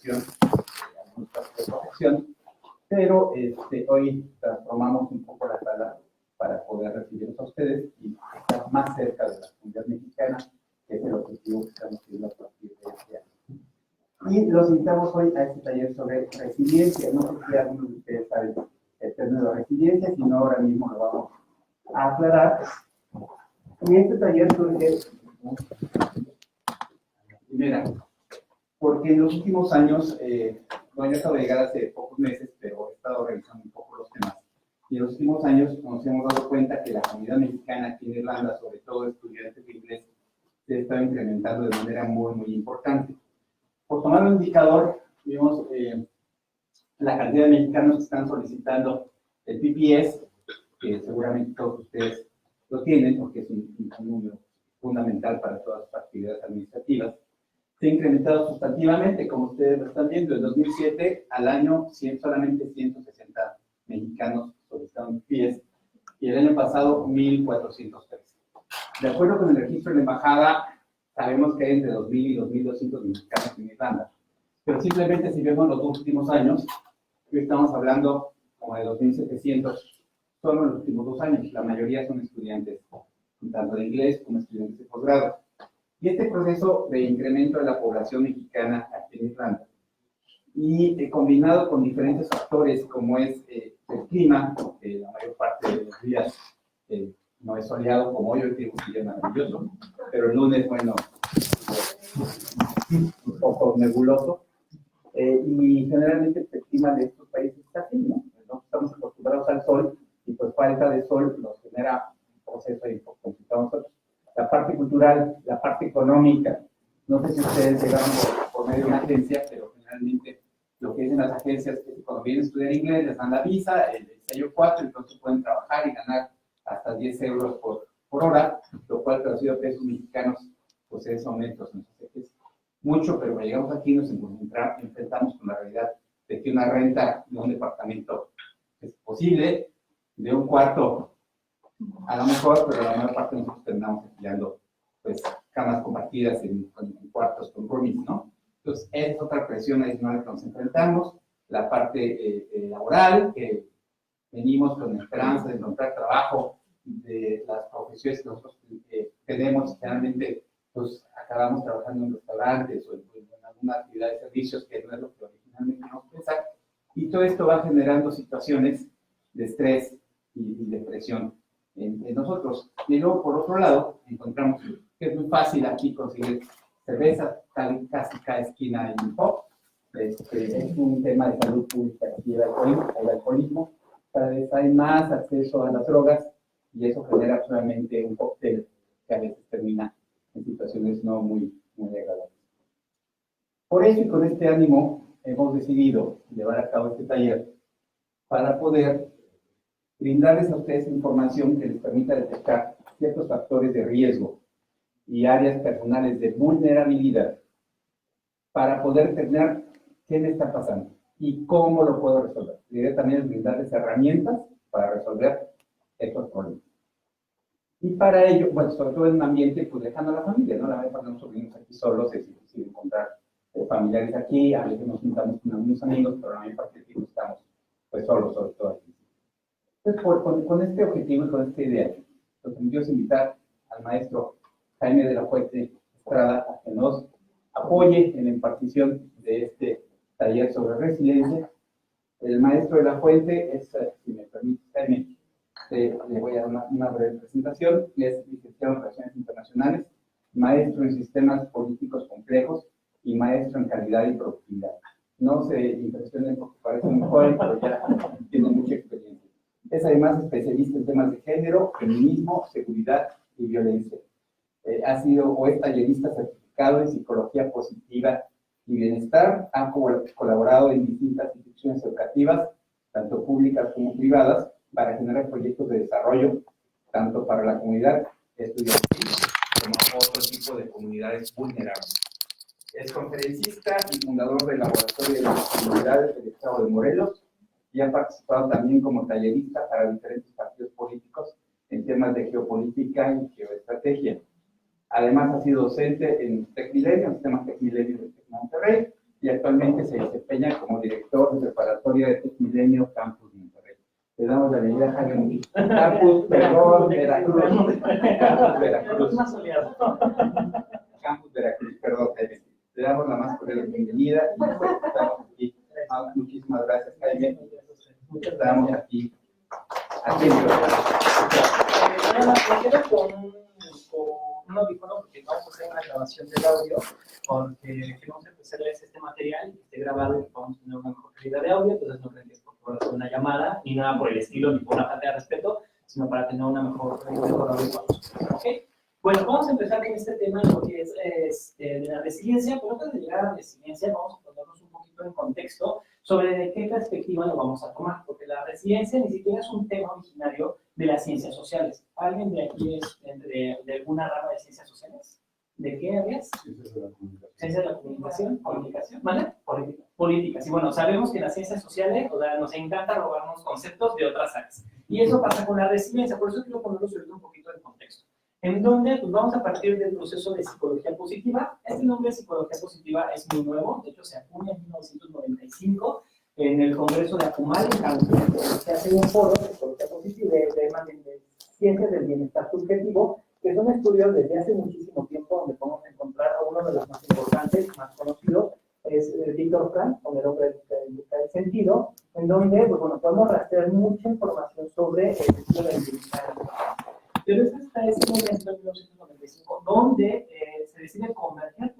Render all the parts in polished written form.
formación, algunos casos de profesión, pero hoy transformamos un poco la sala para poder recibirlos a ustedes y estar más cerca de la comunidad mexicana, que es el objetivo que estamos teniendo a partir de este año. Y los invitamos hoy a este taller sobre resiliencia. No sé si algunos de ustedes saben el término de resiliencia, si no, ahora mismo lo vamos a aclarar. Y este taller surge, primera, porque en los últimos años, bueno, yo acabo de llegar hace pocos meses, pero he estado revisando un poco los temas. Y en los últimos años nos hemos dado cuenta que la comunidad mexicana aquí en Irlanda, sobre todo estudiantes de inglés, se está incrementando de manera muy, muy importante. Por tomar un indicador, vimos la cantidad de mexicanos que están solicitando el PPS, que seguramente todos ustedes lo tienen, porque es un número fundamental para todas las actividades administrativas. Se ha incrementado sustantivamente, como ustedes lo están viendo, en 2007 al año solamente 160 mexicanos solicitaron PPS, y el año pasado 1,403. De acuerdo con el registro de la embajada, sabemos que hay entre 2,000 y 2,200 mexicanos en Irlanda, pero simplemente si vemos los dos últimos años, hoy estamos hablando como de 2,700 solo en los últimos 2 años. La mayoría son estudiantes, tanto de inglés como estudiantes de posgrado. Y este proceso de incremento de la población mexicana aquí en Irlanda, y combinado con diferentes factores como es el clima, la mayor parte de los días no es soleado como hoy tengo un día maravilloso, pero el lunes, bueno, un poco nebuloso, y generalmente el clima de estos países está así, ¿no? No estamos acostumbrados al sol, y pues falta de sol nos genera un proceso ahí complicado nosotros. La parte cultural, la parte económica, no sé si ustedes llegaron por medio de una agencia, pero generalmente lo que dicen las agencias es que cuando vienen a estudiar inglés les dan la visa, el sello 4, entonces pueden trabajar y ganar hasta 10 euros por hora, lo cual traducido a pesos mexicanos, pues es aumento. Entonces es mucho, pero cuando llegamos aquí nos enfrentamos con la realidad de que una renta de un departamento es posible, de un cuarto a lo mejor, pero la mayor parte de nosotros terminamos alquilando pues camas compartidas en cuartos con roomies, ¿no? Entonces es otra presión adicional a la que nos enfrentamos, la parte laboral, que venimos con la esperanza de encontrar trabajo de las profesiones que nosotros tenemos, generalmente pues acabamos trabajando en restaurantes o en alguna actividad de servicios que no es lo que originalmente nos pensamos, y todo esto va generando situaciones de estrés y depresión en nosotros. Y luego, por otro lado, encontramos que es muy fácil aquí conseguir cerveza, casi cada esquina en un pub. Es un tema de salud pública aquí, el alcoholismo. Cada vez hay más acceso a las drogas y eso genera absolutamente un cóctel que a veces termina en situaciones no muy, muy agradables. Por eso y con este ánimo hemos decidido llevar a cabo este taller para poder brindarles a ustedes información que les permita detectar ciertos factores de riesgo y áreas personales de vulnerabilidad para poder determinar qué me está pasando y cómo lo puedo resolver. La idea también es brindarles herramientas para resolver estos problemas. Y para ello, bueno, sobre todo en un ambiente, pues dejando a la familia, ¿no? La vez pasamos sobrinos aquí solos, es difícil encontrar familiares aquí, a veces nos juntamos con algunos amigos, pero la mayor parte del tiempo estamos pues solos, sobre todo aquí. Entonces, con este objetivo y con esta idea, lo que me quiero es invitar al maestro Jaime de la Fuente Estrada a que nos apoye en la impartición de este taller sobre resiliencia. El maestro de la Fuente es, si me permite, Jaime, le voy a dar una breve presentación. Es licenciado en Relaciones Internacionales, maestro en Sistemas Políticos Complejos y maestro en Calidad y Productividad. No se impresionen porque parece muy joven, pero ya tiene mucha experiencia. Es además especialista en temas de género, feminismo, seguridad y violencia. Ha sido o es tallerista certificado en psicología positiva y bienestar. Ha colaborado en distintas instituciones educativas, tanto públicas como privadas, para generar proyectos de desarrollo, tanto para la comunidad estudiantil como otro tipo de comunidades vulnerables. Es conferencista y fundador del Laboratorio de las Comunidades del Estado de Morelos, y ha participado también como tallerista para diferentes partidos políticos en temas de geopolítica y geoestrategia. Además, ha sido docente en TecMilenio, en el sistema TecMilenio de Monterrey, y actualmente se desempeña como director de preparatoria de Tecmilenio Campus Monterrey. Le damos la bienvenida a Jaime. Campus, perdón, Veracruz. Campus Veracruz. Campus Veracruz, perdón, Jaime. Le damos la más cordial bienvenida y pues, estamos aquí. Muchísimas gracias, Jaime. Estamos aquí. Un audífono porque vamos a hacer una grabación del audio, porque queremos ofrecerles este material que esté grabado y que podamos tener una mejor calidad de audio. Entonces no creen que es por favor hacer una llamada, ni nada por el estilo, ni por una falta de respeto, sino para tener una mejor audio para nosotros. ¿Ok? Bueno, vamos a empezar con este tema, lo que es de la resiliencia, pero antes de llegar a la resiliencia vamos a ponernos un poquito en contexto sobre de qué perspectiva lo vamos a tomar, porque la resiliencia ni siquiera es un tema originario de las ciencias sociales. ¿Alguien de aquí es de alguna rama de ciencias sociales? ¿De qué áreas? Ciencias de la comunicación. Ciencias de la comunicación, ¿vale? Políticas. Y bueno, sabemos que las ciencias sociales, o sea, nos encanta robarnos conceptos de otras áreas. Y eso pasa con la resiliencia, por eso quiero ponerlo sobre un poquito en contexto. En donde pues vamos a partir del proceso de psicología positiva. Este nombre de psicología positiva es muy nuevo, de hecho se acuña en 1995 en el Congreso de Apumal, en Cancún. Se hace un foro de psicología positiva, de ciencias del bienestar subjetivo, que son estudios desde hace muchísimo tiempo, donde podemos encontrar a uno de los más importantes, más conocidos, es Viktor Frankl, con el hombre de busca del sentido, en donde pues, bueno, podemos rastrear mucha información sobre el estudio del bienestar. Pero es hasta ese momento, en 1995, donde se decide converger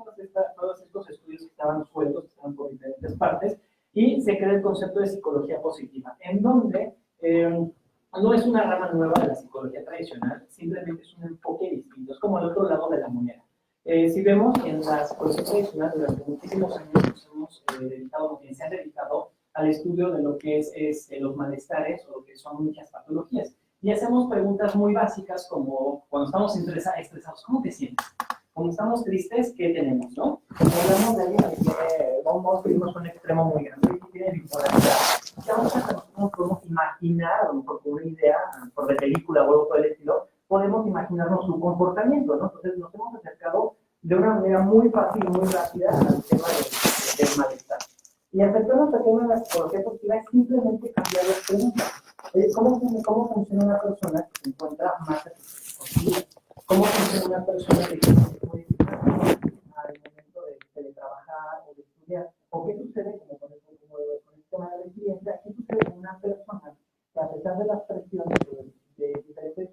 todos estos estudios que estaban sueltos, que estaban por diferentes partes, y se crea el concepto de psicología positiva, en donde no es una rama nueva de la psicología tradicional, simplemente es un enfoque distinto, es como el otro lado de la moneda. Si vemos en la psicología tradicional, durante muchísimos años nos hemos dedicado, quienes se han dedicado al estudio de lo que es los malestares o lo que son muchas patologías. Y hacemos preguntas muy básicas como cuando estamos estresados, ¿cómo te sientes? Cuando estamos tristes, ¿qué tenemos, no? Cuando hablamos de alguien que tiene, vamos a un extremo muy grande, que tiene bipolaridad, ya nosotros podemos imaginar, a lo mejor con una idea, por de película o algo por el estilo, podemos imaginarnos su comportamiento, ¿no? Entonces nos hemos acercado de una manera muy fácil y muy rápida al tema del malestar. Y acercarnos al tema de la psicología positiva es simplemente cambiar las preguntas. ¿Cómo funciona una persona que se encuentra más satisfecha? ¿Cómo funciona una persona que se puede al momento de trabajar o de estudiar? ¿O qué sucede con el tema de la resiliencia? ¿Qué sucede con una persona que a pesar de las presiones de diferentes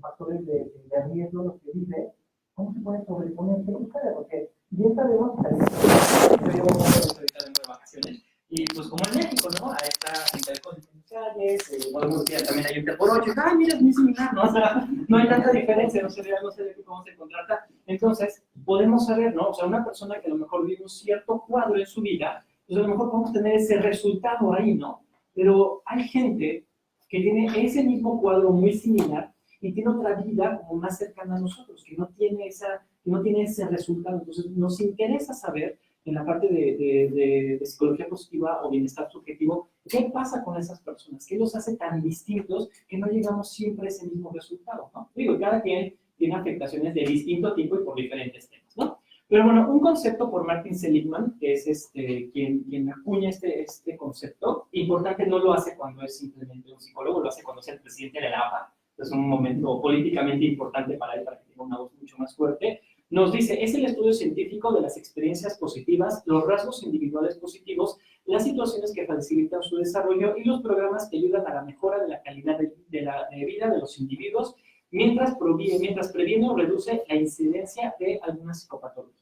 factores de riesgo los que vive, cómo se puede sobreponer? ¿Qué sucede? Porque bien sabemos que yo llevo un momento de vacaciones. Y pues como en México, ¿no? Ahí está intercontinentales, podemos decir también hay un por 8, ¡ay, mira, es muy similar! ¿No? O sea, no hay tanta diferencia, no sé de qué podemos encontrar. Entonces, podemos saber, ¿no? O sea, una persona que a lo mejor vive un cierto cuadro en su vida, pues a lo mejor podemos tener ese resultado ahí, ¿no? Pero hay gente que tiene ese mismo cuadro muy similar y tiene otra vida como más cercana a nosotros, que no tiene ese resultado. Entonces, nos interesa saber en la parte de psicología positiva o bienestar subjetivo, ¿qué pasa con esas personas? ¿Qué los hace tan distintos que no llegamos siempre a ese mismo resultado, ¿no? Digo, cada quien tiene afectaciones de distinto tipo y por diferentes temas, ¿no? Pero bueno, un concepto por Martin Seligman, que es quien acuña este concepto, importante, no lo hace cuando es simplemente un psicólogo, lo hace cuando es el presidente de la APA, es un momento políticamente importante para él, para que tenga una voz mucho más fuerte. Nos dice, es el estudio científico de las experiencias positivas, los rasgos individuales positivos, las situaciones que facilitan su desarrollo y los programas que ayudan a la mejora de la calidad de vida de los individuos mientras previene o reduce la incidencia de algunas psicopatologías.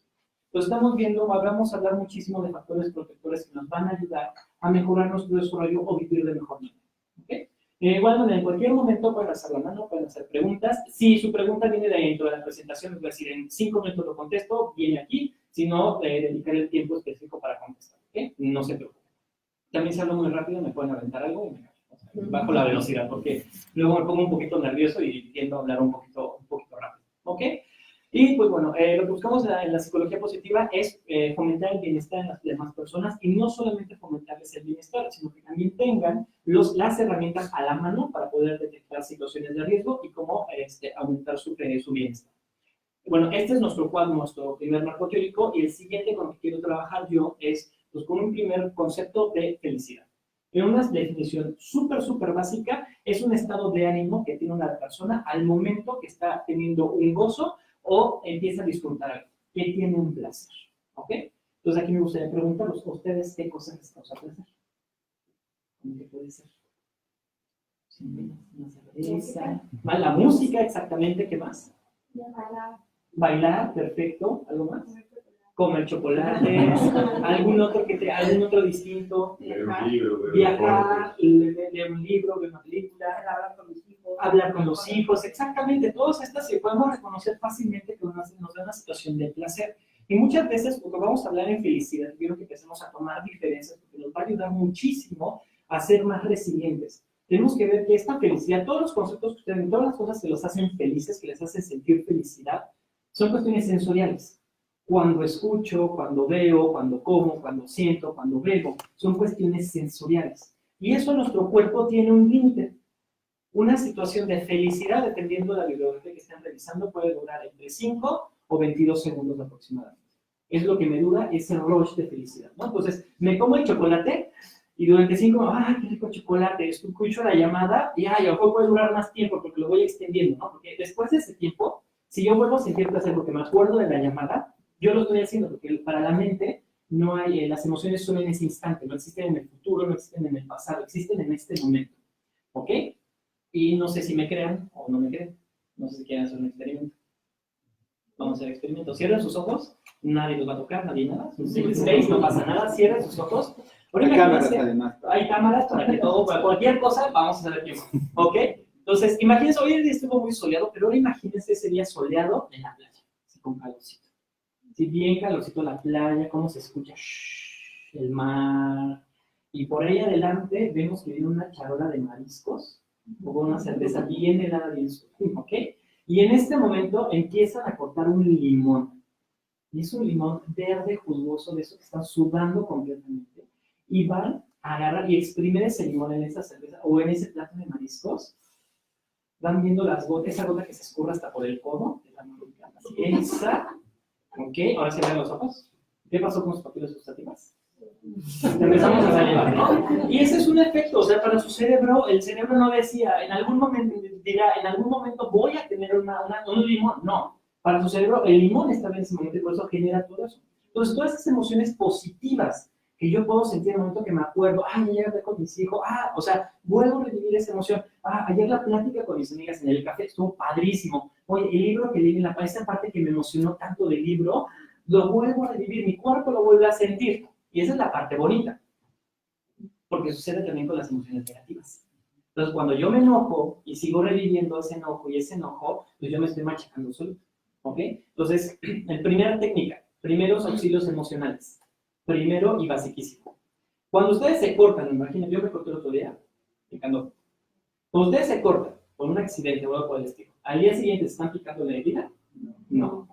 Pues estamos viendo, vamos a hablar muchísimo de factores protectores que nos van a ayudar a mejorar nuestro desarrollo o vivir de mejor manera. ¿Okay? Igual, en cualquier momento pueden hacer la mano, pueden hacer preguntas. Si su pregunta viene de dentro de la presentación, es decir, en 5 minutos lo contesto, viene aquí. Si no, dedicaré el tiempo específico para contestar. ¿Okay? No se preocupen. También si hablo muy rápido, me pueden aventar algo y me bajo la velocidad, porque luego me pongo un poquito nervioso y tiendo a hablar un poquito rápido. ¿Ok? Y pues bueno, lo que buscamos en la psicología positiva es fomentar el bienestar en las demás personas y no solamente fomentarles el bienestar, sino que también tengan las herramientas a la mano para poder detectar situaciones de riesgo y cómo aumentar su bienestar. Bueno, este es nuestro cuadro, nuestro primer marco teórico, y el siguiente con el que quiero trabajar yo es pues, con un primer concepto de felicidad. En una definición súper básica, es un estado de ánimo que tiene una persona al momento que está teniendo un gozo o empieza a disfrutar algo, que tiene un placer, ¿ok? Entonces aquí me gustaría preguntarlos, ¿a ustedes qué cosa les causa placer? ¿Cómo que puede ser? Una cerveza. La música, exactamente, ¿qué más? Bailar. Bailar, perfecto. ¿Algo más? Comer chocolate. ¿Algún otro distinto? Leer un libro, Viajar, leer un libro, ver una película, hablar con los hijos, exactamente. Todas estas se podemos reconocer fácilmente que nos da una situación de placer. Y muchas veces, cuando vamos a hablar en felicidad, quiero que empecemos a tomar diferencias porque nos va a ayudar muchísimo a ser más resilientes. Tenemos que ver que esta felicidad, todos los conceptos que ustedes ven, todas las cosas que los hacen felices, que les hacen sentir felicidad, son cuestiones sensoriales. Cuando escucho, cuando veo, cuando como, cuando siento, cuando bebo, son cuestiones sensoriales. Y eso nuestro cuerpo tiene un límite. Una situación de felicidad, dependiendo de la bibliografía que estén revisando, puede durar entre 5 o 22 segundos aproximadamente. Es lo que me dura ese rush de felicidad, ¿no? Entonces, me como el chocolate y durante 5, qué rico chocolate, escucho la llamada y, a lo mejor puede durar más tiempo porque lo voy extendiendo, ¿no? Porque después de ese tiempo, si yo vuelvo a sentir placer porque me acuerdo de la llamada, yo lo estoy haciendo porque para la mente no hay, las emociones son en ese instante, no existen en el futuro, no existen en el pasado, existen en este momento, ¿ok? Y no sé si me crean o no me creen, no sé si quieren hacer un experimento. Vamos a hacer el experimento. Cierren sus ojos, nadie los va a tocar, nadie nada. No pasa nada, cierren sus ojos. Hay cámaras, además. Hay cámaras para que todo, para cualquier cosa, vamos a hacer el tiempo. ¿Ok? Entonces, imagínense, hoy el día estuvo muy soleado, pero ahora imagínense ese día soleado en la playa, así con calorcito. Sí, bien calorcito la playa, cómo se escucha el mar. Y por ahí adelante vemos que viene una charola de mariscos, o una cerveza bien helada, bien suave, ¿ok? Y en este momento empiezan a cortar un limón. Y es un limón verde jugoso, de eso que están sudando completamente. Y van a agarrar y exprimir ese limón en esa cerveza o en ese plato de mariscos. Van viendo las gotas, esa gota que se escurre hasta por el codo de la maruca. Así, esa. ¿Ok? Ahora se ven los ojos. ¿Qué pasó con sus papilas gustativas? Empezamos a salivar, ¿no? Y ese es un efecto, o sea, para su cerebro, el cerebro no decía, en algún momento voy a tener un limón. No, para su cerebro el limón está en ese momento y por eso genera todo eso. Entonces, todas esas emociones positivas que yo puedo sentir en el momento que me acuerdo, ayer hablé con mis hijos, o sea, vuelvo a revivir esa emoción, ayer la plática con mis amigas en el café estuvo padrísimo, oye, el libro que leí en esa parte que me emocionó tanto del libro, lo vuelvo a revivir, mi cuerpo lo vuelve a sentir, y esa es la parte bonita, porque sucede también con las emociones negativas. Entonces, cuando yo me enojo y sigo reviviendo ese enojo, pues yo me estoy machacando solo, ¿ok? Entonces, primera técnica, primeros auxilios emocionales. Primero y basiquísimo. Cuando ustedes se cortan, imagínense, yo me corté el otro día, picando. Cuando ustedes se cortan por un accidente o algo por el estilo, ¿al día siguiente se están picando la herida? No.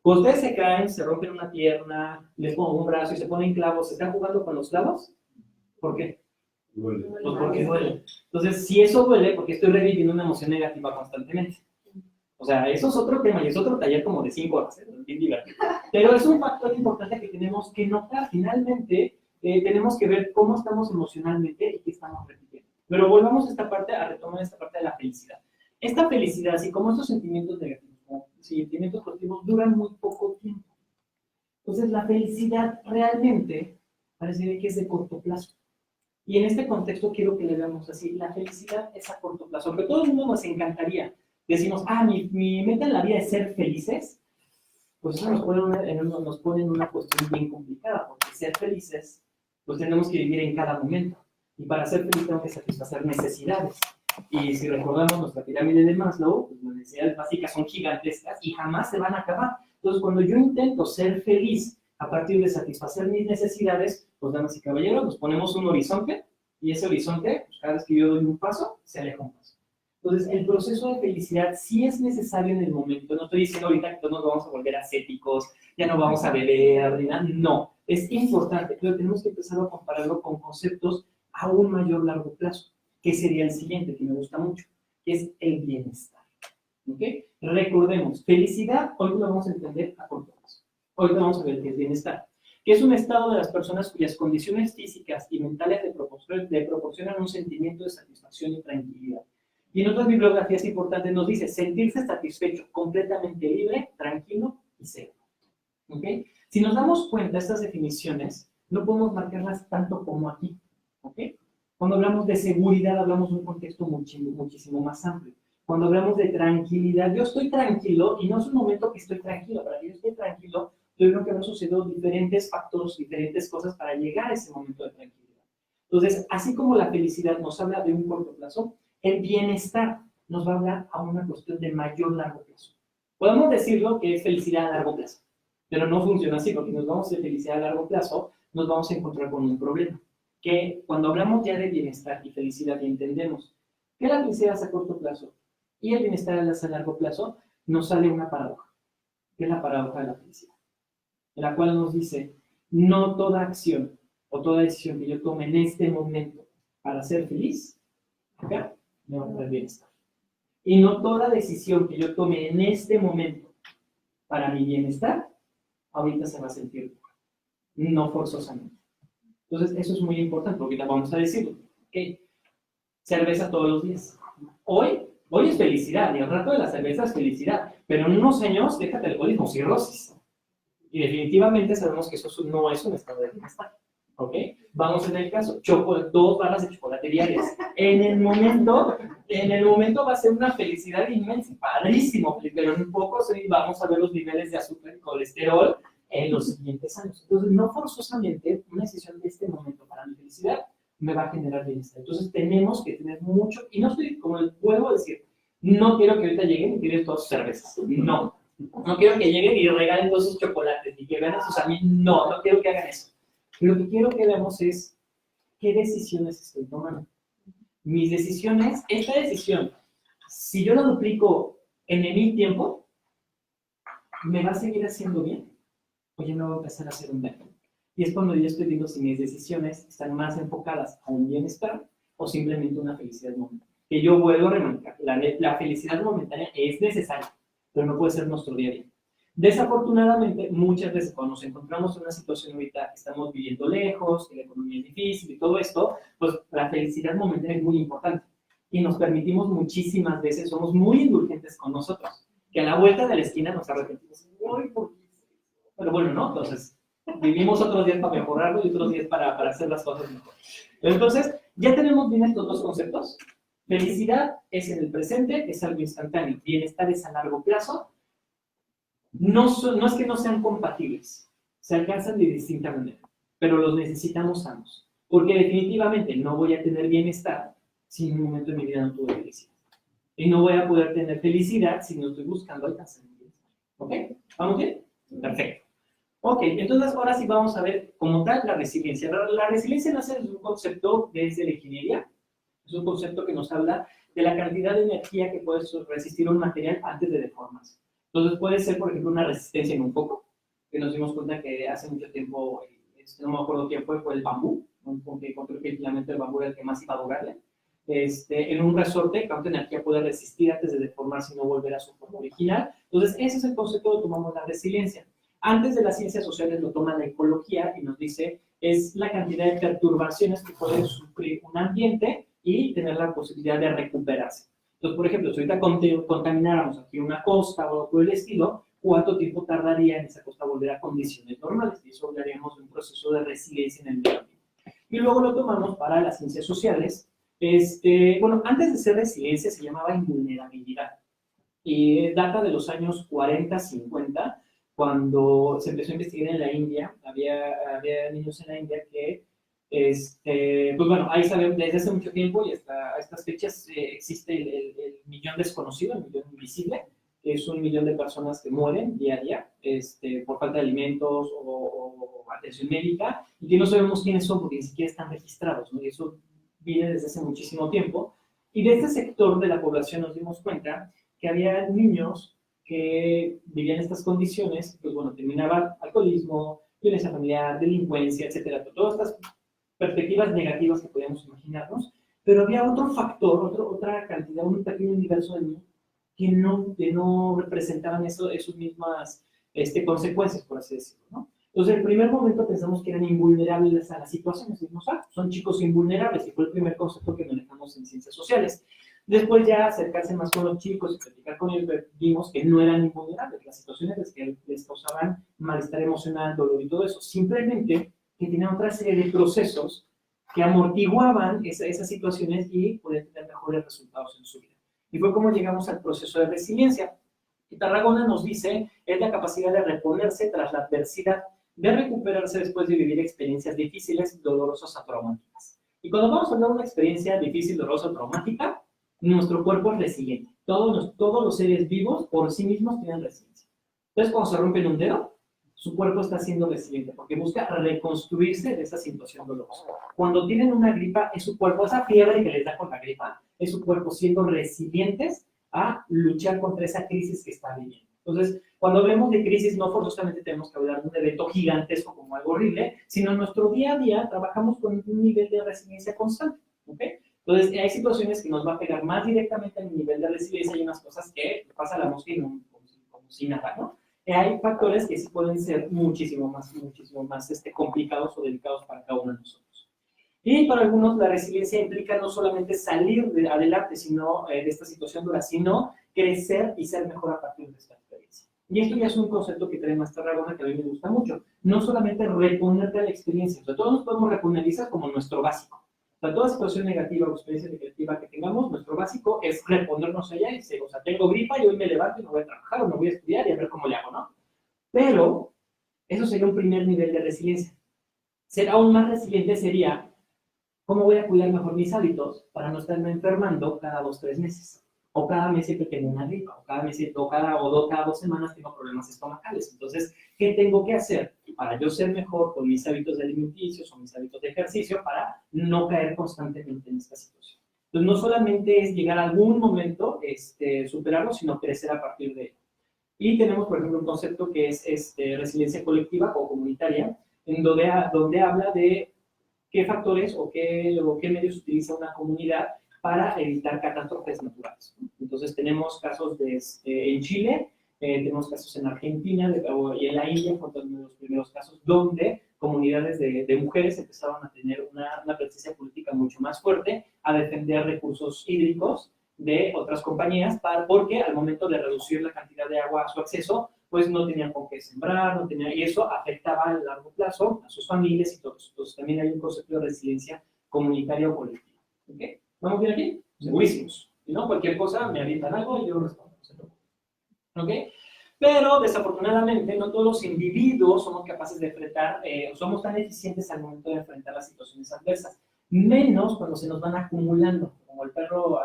Cuando ustedes se caen, se rompen una pierna, les pongo un brazo y se ponen clavos, ¿se están jugando con los clavos? ¿Por qué? Duele. Pues porque duele. Entonces, si eso duele, porque estoy reviviendo una emoción negativa constantemente. O sea, eso es otro tema y es otro taller como de 5 horas, bien divertido. Pero es un factor importante que tenemos que notar. Finalmente, tenemos que ver cómo estamos emocionalmente y qué estamos repitiendo. Pero volvamos a retomar esta parte de la felicidad. Esta felicidad, así como estos sentimientos negativos, como sentimientos positivos, duran muy poco tiempo. Entonces, la felicidad realmente parece que es de corto plazo. Y en este contexto quiero que le veamos así, la felicidad es a corto plazo, aunque todo el mundo nos encantaría. Decimos, mi meta en la vida es ser felices, pues eso nos pone en una cuestión bien complicada, porque ser felices, pues tenemos que vivir en cada momento. Y para ser feliz tengo que satisfacer necesidades. Y si recordamos nuestra pirámide de Maslow, pues las necesidades básicas son gigantescas y jamás se van a acabar. Entonces, cuando yo intento ser feliz a partir de satisfacer mis necesidades, pues damas y caballeros, nos ponemos un horizonte, y ese horizonte, pues cada vez que yo doy un paso, se aleja un paso. Entonces, el proceso de felicidad sí es necesario en el momento. No estoy diciendo ahorita que todos nos vamos a volver ascéticos, ya no vamos a beber, ni nada. No, es importante, pero tenemos que empezar a compararlo con conceptos a un mayor largo plazo, que sería el siguiente, que me gusta mucho, que es el bienestar. ¿Ok? Recordemos, felicidad, hoy lo vamos a entender a corto plazo. Hoy lo vamos a ver qué es bienestar, que es un estado de las personas cuyas condiciones físicas y mentales le proporcionan un sentimiento de satisfacción y tranquilidad. Y en otras bibliografías importantes nos dice sentirse satisfecho, completamente libre, tranquilo y seguro. ¿Ok? Si nos damos cuenta, estas definiciones no podemos marcarlas tanto como aquí. ¿Ok? Cuando hablamos de seguridad, hablamos de un contexto muchísimo más amplio. Cuando hablamos de tranquilidad, yo estoy tranquilo y no es un momento que estoy tranquilo. Para que yo esté tranquilo, yo creo que han sucedido diferentes factores, diferentes cosas para llegar a ese momento de tranquilidad. Entonces, así como la felicidad nos habla de un corto plazo, el bienestar nos va a hablar a una cuestión de mayor largo plazo. Podemos decirlo que es felicidad a largo plazo, pero no funciona así, porque nos vamos de felicidad a largo plazo, nos vamos a encontrar con un problema. Que cuando hablamos ya de bienestar y felicidad y entendemos que la felicidad es a corto plazo y el bienestar es a largo plazo, nos sale una paradoja, que es la paradoja de la felicidad, en la cual nos dice, no toda acción o toda decisión que yo tome en este momento para ser feliz, acá, me va a traer bienestar. Y no toda decisión que yo tome en este momento para mi bienestar, ahorita se va a sentir no forzosamente. Entonces, eso es muy importante, porque ahorita vamos a decirlo. ¿Okay? Cerveza todos los días. Hoy es felicidad, y al rato de la cerveza es felicidad, pero en unos años, déjate alcoholismo, cirrosis. Y definitivamente sabemos que eso no es un estado de bienestar. ¿Ok? Vamos en el caso, 2 barras de chocolate diarias. En el momento va a ser una felicidad inmensa, padrísimo, pero en poco vamos a ver los niveles de azúcar y colesterol en los siguientes años. Entonces, no forzosamente una decisión de este momento para mi felicidad me va a generar bienestar. Entonces, tenemos que tener mucho, y no estoy, como les vuelvo a decir, no quiero que ahorita lleguen y tiren todas sus cervezas. No quiero que lleguen y regalen todos sus chocolates y que vean a sus amigos. No quiero que hagan eso. Lo que quiero que veamos es qué decisiones estoy tomando. Mis decisiones, esta decisión, si yo la duplico en 1000 tiempo, ¿me va a seguir haciendo bien? O ya me va a empezar a hacer un daño. Y es cuando yo estoy viendo si mis decisiones están más enfocadas a un bienestar o simplemente una felicidad momentánea. Que yo vuelvo a remarcar, la felicidad momentánea es necesaria, pero no puede ser nuestro día a día. Desafortunadamente, muchas veces cuando nos encontramos en una situación ahorita que estamos viviendo lejos, que la economía es difícil y todo esto, pues la felicidad momentánea es muy importante. Y nos permitimos muchísimas veces, somos muy indulgentes con nosotros, que a la vuelta de la esquina nos arrepentimos. Uy, ¿por qué? Pero bueno, ¿no? Entonces, vivimos otros días para mejorarlo y otros días para hacer las cosas mejor. Entonces, ya tenemos bien estos 2 conceptos. Felicidad es en el presente, es algo instantáneo. Bienestar es a largo plazo. No es que no sean compatibles, se alcanzan de distinta manera, pero los necesitamos ambos, porque definitivamente no voy a tener bienestar si en un momento de mi vida no tuve felicidad. Y no voy a poder tener felicidad si no estoy buscando alcanzar mi bienestar. ¿Ok? ¿Vamos bien? Perfecto. Ok, entonces ahora sí vamos a ver como tal la resiliencia. La resiliencia nace desde un concepto desde la ingeniería. Es un concepto que nos habla de la cantidad de energía que puede resistir un material antes de deformarse. Entonces puede ser, por ejemplo, una resistencia en un foco, que nos dimos cuenta que hace mucho tiempo, no me acuerdo quién fue el bambú, porque encontré que el filamento del bambú era el que más iba a durarle. En un resorte, cuánta energía puede resistir antes de deformarse y no volver a su forma original. Entonces, ese es el concepto que tomamos la resiliencia. Antes de las ciencias sociales lo toma la ecología y nos dice, es la cantidad de perturbaciones que puede sufrir un ambiente y tener la posibilidad de recuperarse. Entonces, por ejemplo, si ahorita contamináramos aquí una costa o por el estilo, ¿cuánto tiempo tardaría en esa costa volver a condiciones normales? Y eso hablaríamos de un proceso de resiliencia en el medio ambiente. Y luego lo tomamos para las ciencias sociales. Bueno, antes de ser resiliencia se llamaba invulnerabilidad. Y data de los años 40, 50, cuando se empezó a investigar en la India. Había niños en la India que pues bueno, ahí sabemos desde hace mucho tiempo y hasta estas fechas existe el millón desconocido, el millón invisible, que es 1 millón de personas que mueren día a día por falta de alimentos o atención médica y que no sabemos quiénes son porque ni siquiera están registrados, ¿no? Y eso viene desde hace muchísimo tiempo. Y de este sector de la población nos dimos cuenta que había niños que vivían estas condiciones, pues bueno, terminaban alcoholismo, violencia familiar, delincuencia, etcétera, todas estas perspectivas negativas que podíamos imaginarnos, pero había otro factor, otra cantidad, un pequeño universo de niños que no representaban esas mismas consecuencias, por así decirlo, ¿no? Entonces, en el primer momento pensamos que eran invulnerables a las situaciones. Dijimos, son chicos invulnerables, y fue el primer concepto que manejamos en ciencias sociales. Después ya acercarse más con los chicos y platicar con ellos, vimos que no eran invulnerables. Las situaciones que les causaban malestar emocional, dolor y todo eso, simplemente que tenían otra serie de procesos que amortiguaban esas situaciones y podían tener mejores resultados en su vida. Y fue como llegamos al proceso de resiliencia. Y Tarragona nos dice, es la capacidad de reponerse tras la adversidad, de recuperarse después de vivir experiencias difíciles, dolorosas o traumáticas. Y cuando vamos a hablar de una experiencia difícil, dolorosa o traumática, nuestro cuerpo es resiliente. Todos los seres vivos por sí mismos tienen resiliencia. Entonces, cuando se rompen un dedo, su cuerpo está siendo resiliente porque busca reconstruirse de esa situación dolorosa. Cuando tienen una gripa, es su cuerpo, esa fiebre que les da con la gripa, es su cuerpo siendo resilientes a luchar contra esa crisis que está viviendo. Entonces, cuando hablemos de crisis, no forzosamente tenemos que hablar de un evento gigantesco como algo horrible, sino en nuestro día a día trabajamos con un nivel de resiliencia constante, ¿ok? Entonces, hay situaciones que nos va a pegar más directamente en el nivel de resiliencia y unas cosas que pasa la mosca y como si nada, ¿no? Hay factores que sí pueden ser muchísimo más complicados o delicados para cada uno de nosotros. Y para algunos la resiliencia implica no solamente salir adelante de esta situación dura, sino crecer y ser mejor a partir de esta experiencia. Y esto ya es un concepto que trae más Tarragona que a mí me gusta mucho. No solamente reponerte a la experiencia, o sea, todos nos podemos reponerizar como nuestro básico. O sea, toda situación negativa o experiencia negativa que tengamos, nuestro básico es reponernos allá y decir, o sea, tengo gripa y hoy me levanto y no voy a trabajar o no voy a estudiar y a ver cómo le hago, ¿no? Pero eso sería un primer nivel de resiliencia. Ser aún más resiliente sería, ¿cómo voy a cuidar mejor mis hábitos para no estarme enfermando cada 2 o 3 meses? O cada mes siempre tengo una gripa, o cada 2 semanas tengo problemas estomacales. Entonces, ¿qué tengo que hacer para yo ser mejor con mis hábitos alimenticios o mis hábitos de ejercicio para no caer constantemente en esta situación? Entonces, no solamente es llegar a algún momento, superarlo, sino crecer a partir de ello. Y tenemos, por ejemplo, un concepto que es resiliencia colectiva o comunitaria, en donde habla de qué factores o qué medios utiliza una comunidad para evitar catástrofes naturales. Entonces tenemos casos en Chile, tenemos casos en Argentina y en la India, fue uno de los primeros casos donde comunidades de mujeres empezaron a tener una presencia política mucho más fuerte, a defender recursos hídricos de otras compañías, porque al momento de reducir la cantidad de agua a su acceso, pues no tenían con qué sembrar, y eso afectaba a largo plazo a sus familias y todo eso. Entonces también hay un concepto de resiliencia comunitaria o colectiva. ¿Okay? ¿Vamos bien aquí? Segurísimos. Si no, cualquier cosa me avientan algo y yo respondo. ¿Ok? Pero desafortunadamente no todos los individuos somos capaces de enfrentar, somos tan eficientes al momento de enfrentar las situaciones adversas. Menos cuando se nos van acumulando, como al perro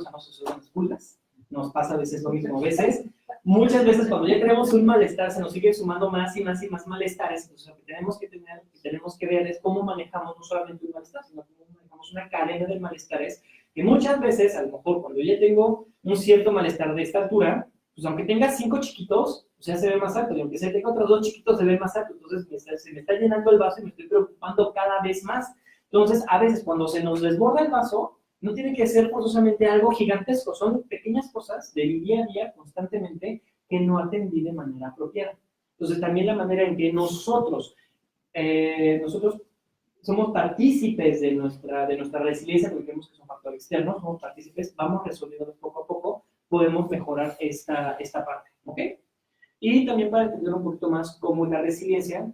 se nos suceden las pulgas. Nos pasa a veces lo mismo. A veces, muchas veces cuando ya tenemos un malestar, se nos sigue sumando más y más y más malestares. Entonces lo que tenemos que ver es cómo manejamos no solamente un malestar, sino cómo manejamos una cadena de malestares que muchas veces, a lo mejor cuando ya tengo un cierto malestar de esta altura, pues aunque tenga 5 chiquitos, pues ya se ve más alto, y aunque se tenga otros 2 chiquitos, se ve más alto. Entonces se me está llenando el vaso y me estoy preocupando cada vez más. Entonces, a veces cuando se nos desborda el vaso, no tiene que ser forzosamente algo gigantesco, son pequeñas cosas del día a día constantemente que no atendí de manera apropiada. Entonces, también la manera en que nosotros somos partícipes de nuestra resiliencia, porque creemos que es un factor externo, somos partícipes, vamos resolviendo poco a poco, podemos mejorar esta parte, ¿ok? Y también para entender un poquito más cómo es la resiliencia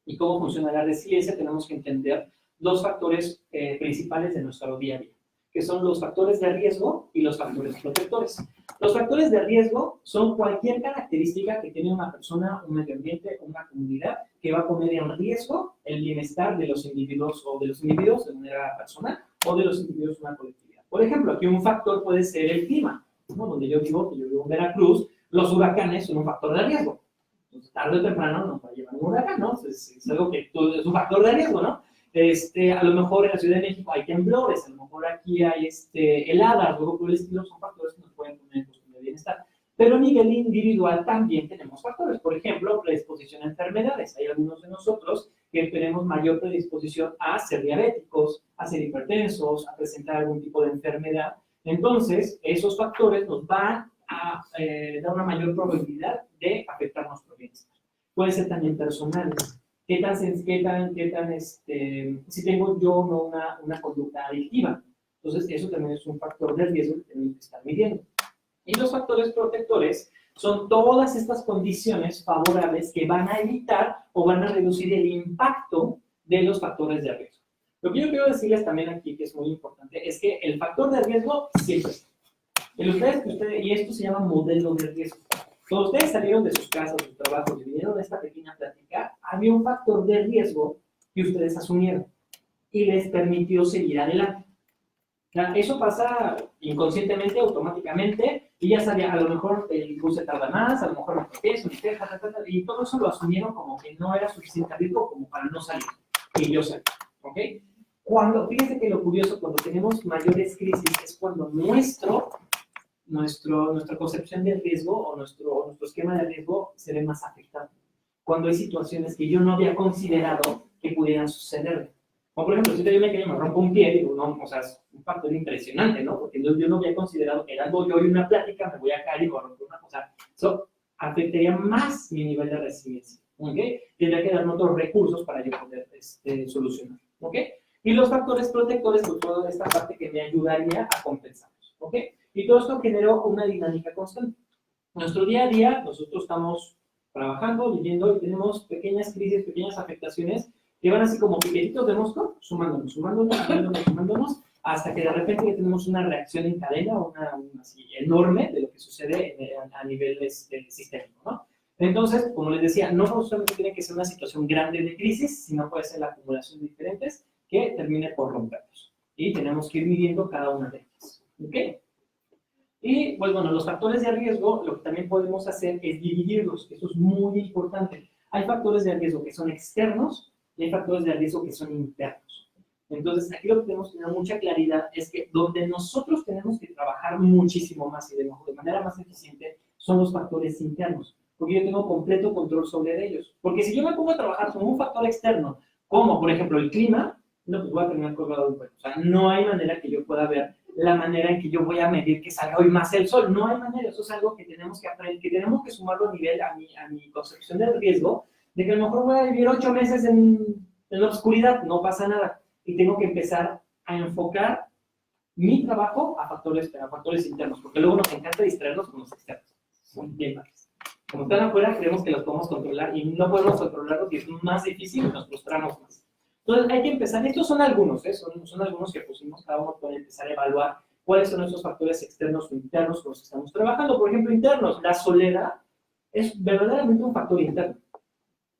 y cómo funciona la resiliencia, tenemos que entender 2 factores principales de nuestro día a día, que son los factores de riesgo y los factores protectores. Los factores de riesgo son cualquier característica que tiene una persona, un medio ambiente, una comunidad, que va a poner en riesgo el bienestar de los individuos de manera personal o de los individuos de una colectividad. Por ejemplo, aquí un factor puede ser el clima, ¿no? Donde yo vivo en Veracruz, los huracanes son un factor de riesgo. Entonces, tarde o temprano nos va a llevar un huracán, ¿no? Es algo que es un factor de riesgo, ¿no? A lo mejor en la Ciudad de México hay temblores, a lo mejor aquí hay heladas, luego por el estilo, son factores que nos pueden poner en cuestión de bienestar. Pero a nivel individual también tenemos factores, por ejemplo, predisposición a enfermedades. Hay algunos de nosotros que tenemos mayor predisposición a ser diabéticos, a ser hipertensos, a presentar algún tipo de enfermedad Entonces, esos factores nos van a dar una mayor probabilidad de afectar nuestro bienestar. Puede ser también personales. Si tengo yo no una conducta adictiva. Entonces, eso también es un factor de riesgo que tenemos que estar midiendo. Y los factores protectores son todas estas condiciones favorables que van a evitar o van a reducir el impacto de los factores de riesgo. Lo que yo quiero decirles también aquí, que es muy importante, es que el factor de riesgo siempre está. Y esto se llama modelo de riesgo. Cuando ustedes salieron de sus casas, de sus trabajos y vinieron a esta pequeña plática, había un factor de riesgo que ustedes asumieron y les permitió seguir adelante. Eso pasa inconscientemente, automáticamente, y ya sabía, a lo mejor el bus se tarda más, a lo mejor me tropiezo, y todo eso lo asumieron como que no era suficiente riesgo como para no salir, y yo salí, ¿ok? Fíjense que lo curioso, cuando tenemos mayores crisis, es cuando nuestra concepción de riesgo o nuestro esquema de riesgo se ve más afectado. Cuando hay situaciones que yo no había considerado que pudieran suceder. Como por ejemplo, si yo me rompo un pie, digo, no, o sea, es un factor impresionante, ¿no? Porque yo no había considerado que era algo, yo hoy una plática, me voy a caer y voy a romper una cosa. Eso afectaría más mi nivel de resiliencia, ¿ok? Tendría que darme otros recursos para yo poder solucionar, ¿ok? Y los factores protectores, pues toda esta parte que me ayudaría a compensarlos, ¿ok? Y todo esto generó una dinámica constante. En nuestro día a día, nosotros estamos trabajando, viviendo y tenemos pequeñas crisis, pequeñas afectaciones que van así como piquetitos de mosca, sumándonos, hasta que de repente ya tenemos una reacción en cadena, una así enorme de lo que sucede a nivel sistémico, ¿no? Entonces, como les decía, no solamente tiene que ser una situación grande de crisis, sino puede ser la acumulación de diferentes que termine por rompernos. Y tenemos que ir midiendo cada una de ellas, ¿ok? Y, pues bueno, los factores de riesgo, lo que también podemos hacer es dividirlos. Eso es muy importante. Hay factores de riesgo que son externos y hay factores de riesgo que son internos. Entonces, aquí lo que tenemos que tener mucha claridad es que donde nosotros tenemos que trabajar muchísimo más y de manera más eficiente son los factores internos, porque yo tengo completo control sobre ellos. Porque si yo me pongo a trabajar con un factor externo, como por ejemplo el clima, no, pues voy a terminar colgado del cuello. O sea, no hay manera que yo pueda ver la manera en que yo voy a medir que salga hoy más el sol. No hay manera, eso es algo que tenemos que aprender, que tenemos que sumarlo a mi concepción del riesgo, de que a lo mejor voy a vivir 8 meses en la oscuridad, no pasa nada. Y tengo que empezar a enfocar mi trabajo a factores internos, porque luego nos encanta distraernos con los externos. Son bien malos. Como están afuera, creemos que los podemos controlar y no podemos controlarlos y es más difícil y nos frustramos más. Entonces hay que empezar, estos son algunos, son algunos que pusimos, cada uno puede empezar a evaluar cuáles son esos factores externos o internos con los que estamos trabajando. Por ejemplo, internos, la soledad es verdaderamente un factor interno,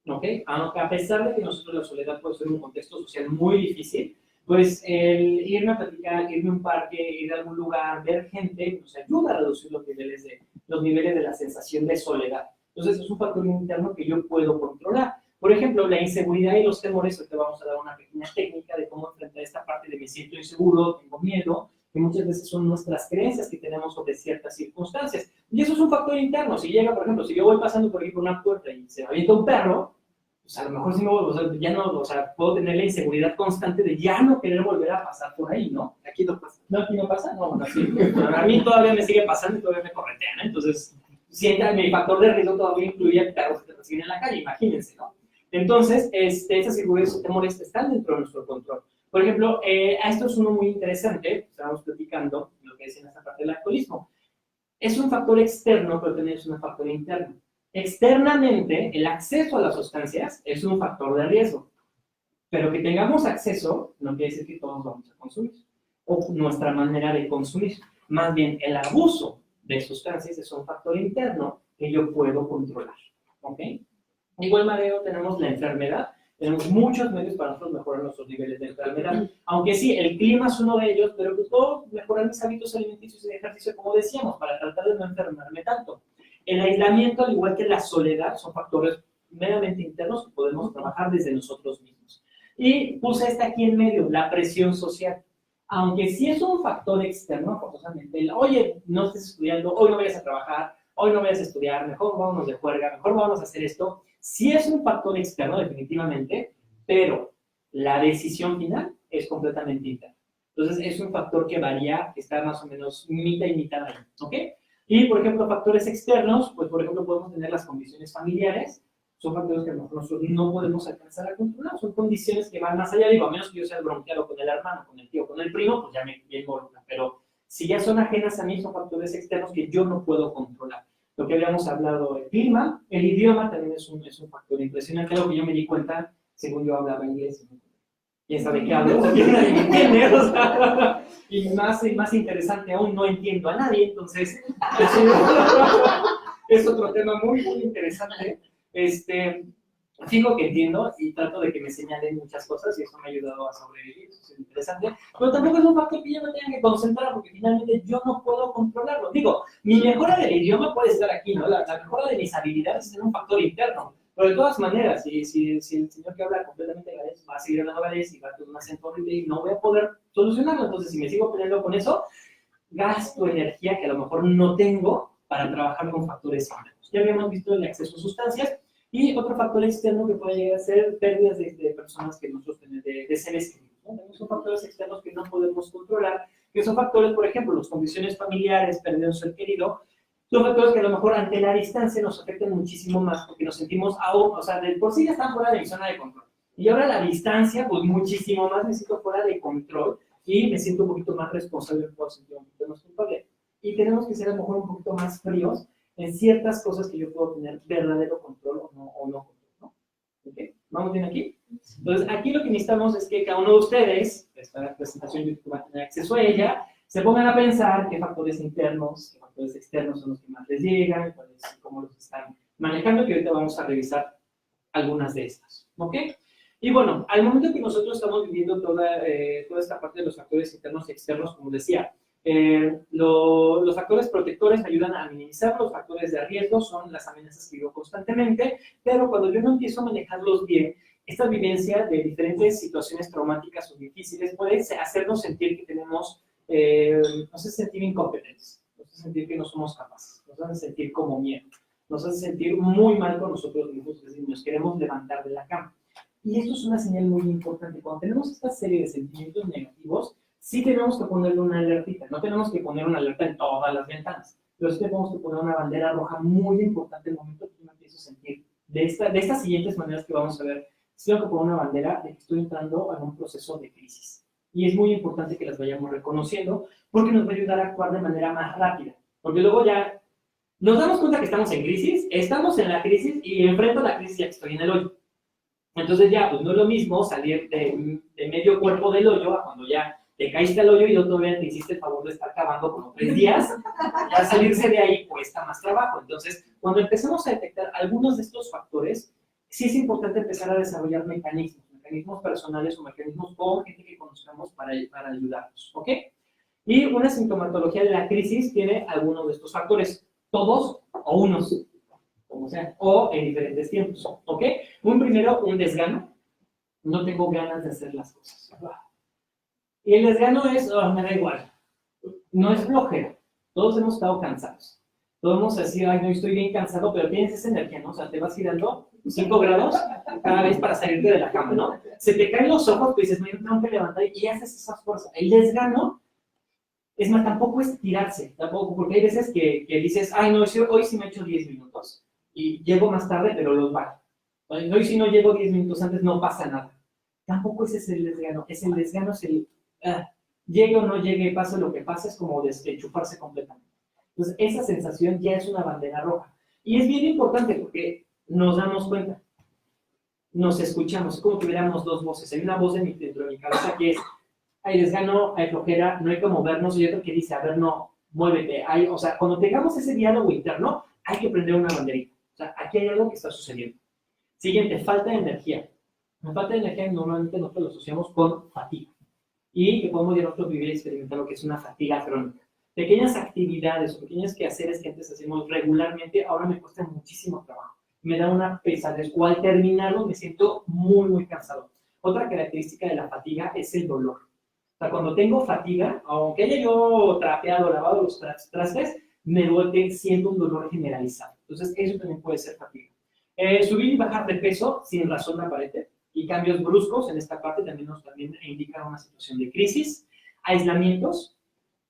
¿ok? Aunque a pesar de que nosotros la soledad puede ser un contexto social muy difícil, pues el irme a platicar, irme a un parque, ir a algún lugar, ver gente, nos ayuda a reducir los niveles de la sensación de soledad. Entonces es un factor interno que yo puedo controlar. Por ejemplo, la inseguridad y los temores, hoy te vamos a dar una pequeña técnica de cómo enfrentar esta parte de me siento inseguro, tengo miedo, que muchas veces son nuestras creencias que tenemos sobre ciertas circunstancias. Y eso es un factor interno. Si llega, por ejemplo, si yo voy pasando por aquí por una puerta y se me avienta un perro, pues a lo mejor sí ya no, o sea, puedo tener la inseguridad constante de ya no querer volver a pasar por ahí, ¿no? Aquí no pasa. ¿No, aquí no pasa? No, bueno, sí. A mí todavía me sigue pasando y todavía me corretean, ¿eh? Entonces, mi factor de riesgo todavía incluye perros que te persiguen en la calle, imagínense, ¿no? Entonces, esas inseguridades o temores están dentro de nuestro control. Por ejemplo, esto es uno muy interesante, estábamos platicando lo que decía en esta parte del alcoholismo. Es un factor externo, pero también es un factor interno. Externamente, el acceso a las sustancias es un factor de riesgo, pero que tengamos acceso no quiere decir que todos vamos a consumir, o nuestra manera de consumir. Más bien, el abuso de sustancias es un factor interno que yo puedo controlar, ¿ok? De igual manera tenemos la enfermedad, tenemos muchos medios para nosotros mejorar nuestros niveles de enfermedad, aunque sí, el clima es uno de ellos, pero pues puedo mejorar mis hábitos alimenticios y de ejercicio, como decíamos, para tratar de no enfermarme tanto. El aislamiento, al igual que la soledad, son factores meramente internos que podemos trabajar desde nosotros mismos. Y puse esta aquí en medio, la presión social. Aunque sí es un factor externo, forzosamente, oye, no estés estudiando, hoy no vayas a trabajar, hoy no vayas a estudiar, mejor vámonos de juerga, mejor vamos a hacer esto. Sí es un factor externo, definitivamente, pero la decisión final es completamente interna. Entonces, es un factor que varía, que está más o menos mitad y mitad ahí, ¿ok? Y, por ejemplo, factores externos, pues, por ejemplo, podemos tener las condiciones familiares, son factores que a lo mejor nosotros no podemos alcanzar a controlar, son condiciones que van más allá, digo, a menos que yo sea bronqueado con el hermano, con el tío, con el primo, pues ya me involucra, pero si ya son ajenas a mí, son factores externos que yo no puedo controlar. Lo que habíamos hablado del clima, el idioma también es un factor impresionante, algo que yo me di cuenta, según yo hablaba inglés, ¿quién sabe qué hablo? O sea, ¿quién nadie me entiende? O sea, y más interesante aún, no entiendo a nadie, entonces es otro tema muy, muy interesante. Fijo que entiendo y trato de que me señalen muchas cosas y eso me ha ayudado a sobrevivir, eso es interesante, pero tampoco es un factor que yo me tenga que concentrar porque finalmente yo no puedo controlarlo. Digo, mi mejora del idioma puede estar aquí, ¿no? La mejora de mis habilidades es un factor interno, pero de todas maneras, si el señor que habla completamente galés va a seguir hablando galés y va a tener un acento horrible y no voy a poder solucionarlo, entonces si me sigo peleando con eso, gasto energía que a lo mejor no tengo para trabajar con factores internos. Ya habíamos visto el acceso a sustancias. Y otro factor externo que puede llegar a ser pérdidas de personas que nosotros tenemos, de seres queridos, ¿no? Tenemos factores externos que no podemos controlar, que son factores, por ejemplo, las condiciones familiares, pérdida de un ser querido, son factores que a lo mejor ante la distancia nos afectan muchísimo más porque nos sentimos aún, o sea, de por sí ya están fuera de mi zona de control. Y ahora la distancia, pues muchísimo más me siento fuera de control y me siento un poquito más responsable, puedo sentir un poquito más culpable. Y tenemos que ser a lo mejor un poquito más fríos en ciertas cosas que yo puedo tener verdadero control o no control, ¿no? ¿Okay? ¿Vamos bien aquí? Entonces, aquí lo que necesitamos es que cada uno de ustedes, esta presentación YouTube va a tener acceso a ella, se pongan a pensar qué factores internos, qué factores externos son los que más les llegan, cómo los están manejando, que ahorita vamos a revisar algunas de estas, ¿ok? Y bueno, al momento que nosotros estamos viviendo toda esta parte de los factores internos y externos, como decía, los factores protectores ayudan a minimizar los factores de riesgo, son las amenazas que vivo constantemente, pero cuando yo no empiezo a manejarlos bien, esta vivencia de diferentes situaciones traumáticas o difíciles puede hacernos sentir que tenemos, nos hace sentir incompetentes, nos hace sentir que no somos capaces, nos hace sentir como miedo, nos hace sentir muy mal con nosotros mismos, es decir, nos queremos levantar de la cama. Y esto es una señal muy importante. Cuando tenemos esta serie de sentimientos negativos, sí tenemos que ponerle una alertita, no tenemos que poner una alerta en todas las ventanas, pero sí tenemos que poner una bandera roja muy importante en el momento que yo me empiezo a sentir. De estas siguientes maneras que vamos a ver, sí tengo que poner una bandera de que estoy entrando en un proceso de crisis. Y es muy importante que las vayamos reconociendo porque nos va a ayudar a actuar de manera más rápida. Porque luego ya nos damos cuenta que estamos en crisis, estamos en la crisis y enfrento la crisis ya que estoy en el hoyo. Entonces ya, pues no es lo mismo salir de medio cuerpo del hoyo a cuando ya te caíste al hoyo y todavía te hiciste el favor de estar cavando como 3 días, ya salirse de ahí cuesta más trabajo. Entonces, cuando empecemos a detectar algunos de estos factores, sí es importante empezar a desarrollar mecanismos personales o mecanismos con gente que conozcamos para ayudarnos, ¿ok? Y una sintomatología de la crisis tiene algunos de estos factores, todos o unos, como sea, o en diferentes tiempos, ¿ok? Primero, un desgano, no tengo ganas de hacer las cosas. Y el desgano es, me da igual, no es flojera, todos hemos estado cansados, todos hemos decidido, ay, no, estoy bien cansado, pero tienes esa energía, ¿no? O sea, te vas girando 5 grados cada vez para salirte de la cama, ¿no? Se te caen los ojos, tú dices, no, yo tengo que levantar y haces esas fuerzas. El desgano, es más, tampoco es tirarse, tampoco, porque hay veces que dices, ay, no, hoy sí me he hecho 10 minutos y llego más tarde, pero los vale. Hoy si no llego 10 minutos antes no pasa nada. Tampoco ese es el desgano, es el llegue o no llegue, pase lo que pase, es como desenchufarse completamente. Entonces, esa sensación ya es una bandera roja. Y es bien importante porque nos damos cuenta, nos escuchamos, es como que tuviéramos 2 voces. Hay una voz dentro de mi cabeza que es, hay desgano, hay flojera, no hay que movernos, y otro que dice, a ver, no, muévete. O sea, cuando tengamos ese diálogo interno, hay que prender una banderita. O sea, aquí hay algo que está sucediendo. Siguiente, falta de energía. La falta de energía normalmente nosotros lo asociamos con fatiga. Y que podemos ya nosotros vivir y experimentar lo que es una fatiga crónica. Pequeñas actividades o pequeños quehaceres que antes hacemos regularmente, ahora me cuesta muchísimo trabajo. Me da una pesadez, o al terminarlo me siento muy, muy cansado. Otra característica de la fatiga es el dolor. O sea, cuando tengo fatiga, aunque haya yo trapeado, lavado los trastes, me duele, siento un dolor generalizado. Entonces, eso también puede ser fatiga. Subir y bajar de peso sin razón aparente y cambios bruscos en esta parte también indican una situación de crisis. aislamientos.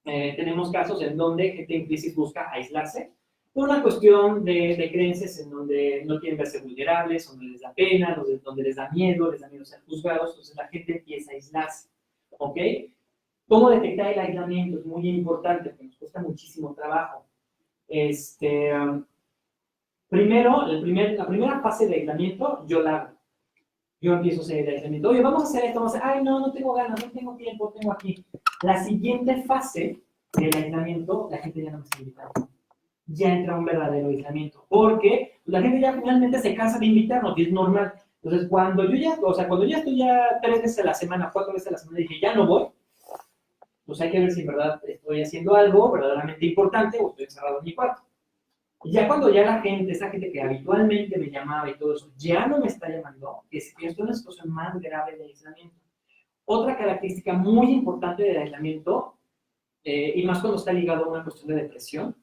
Tenemos casos en donde gente en crisis busca aislarse por una cuestión de creencias en donde no quieren verse vulnerables, donde les da pena, donde les da miedo ser juzgados, entonces la gente empieza a aislarse, ¿ok? ¿Cómo detectar el aislamiento? Es muy importante, porque nos cuesta muchísimo trabajo. Primero, la primera fase de aislamiento, yo la hago. Yo empiezo a hacer el aislamiento. Oye, vamos a hacer esto, vamos a hacer, ay, no tengo ganas, no tengo tiempo, tengo aquí. La siguiente fase del aislamiento, la gente ya no me está invitando. Ya entra un verdadero aislamiento. Porque la gente ya finalmente se cansa de invitarnos y es normal. Entonces, cuando yo ya estoy ya 3 veces a la semana, 4 veces a la semana, y dije, ya no voy, pues hay que ver si en verdad estoy haciendo algo verdaderamente importante o estoy encerrado en mi cuarto. Y ya cuando ya esa gente que habitualmente me llamaba y todo eso, ya no me está llamando, es que esto es una situación más grave de aislamiento. Otra característica muy importante del aislamiento, y más cuando está ligado a una cuestión de depresión,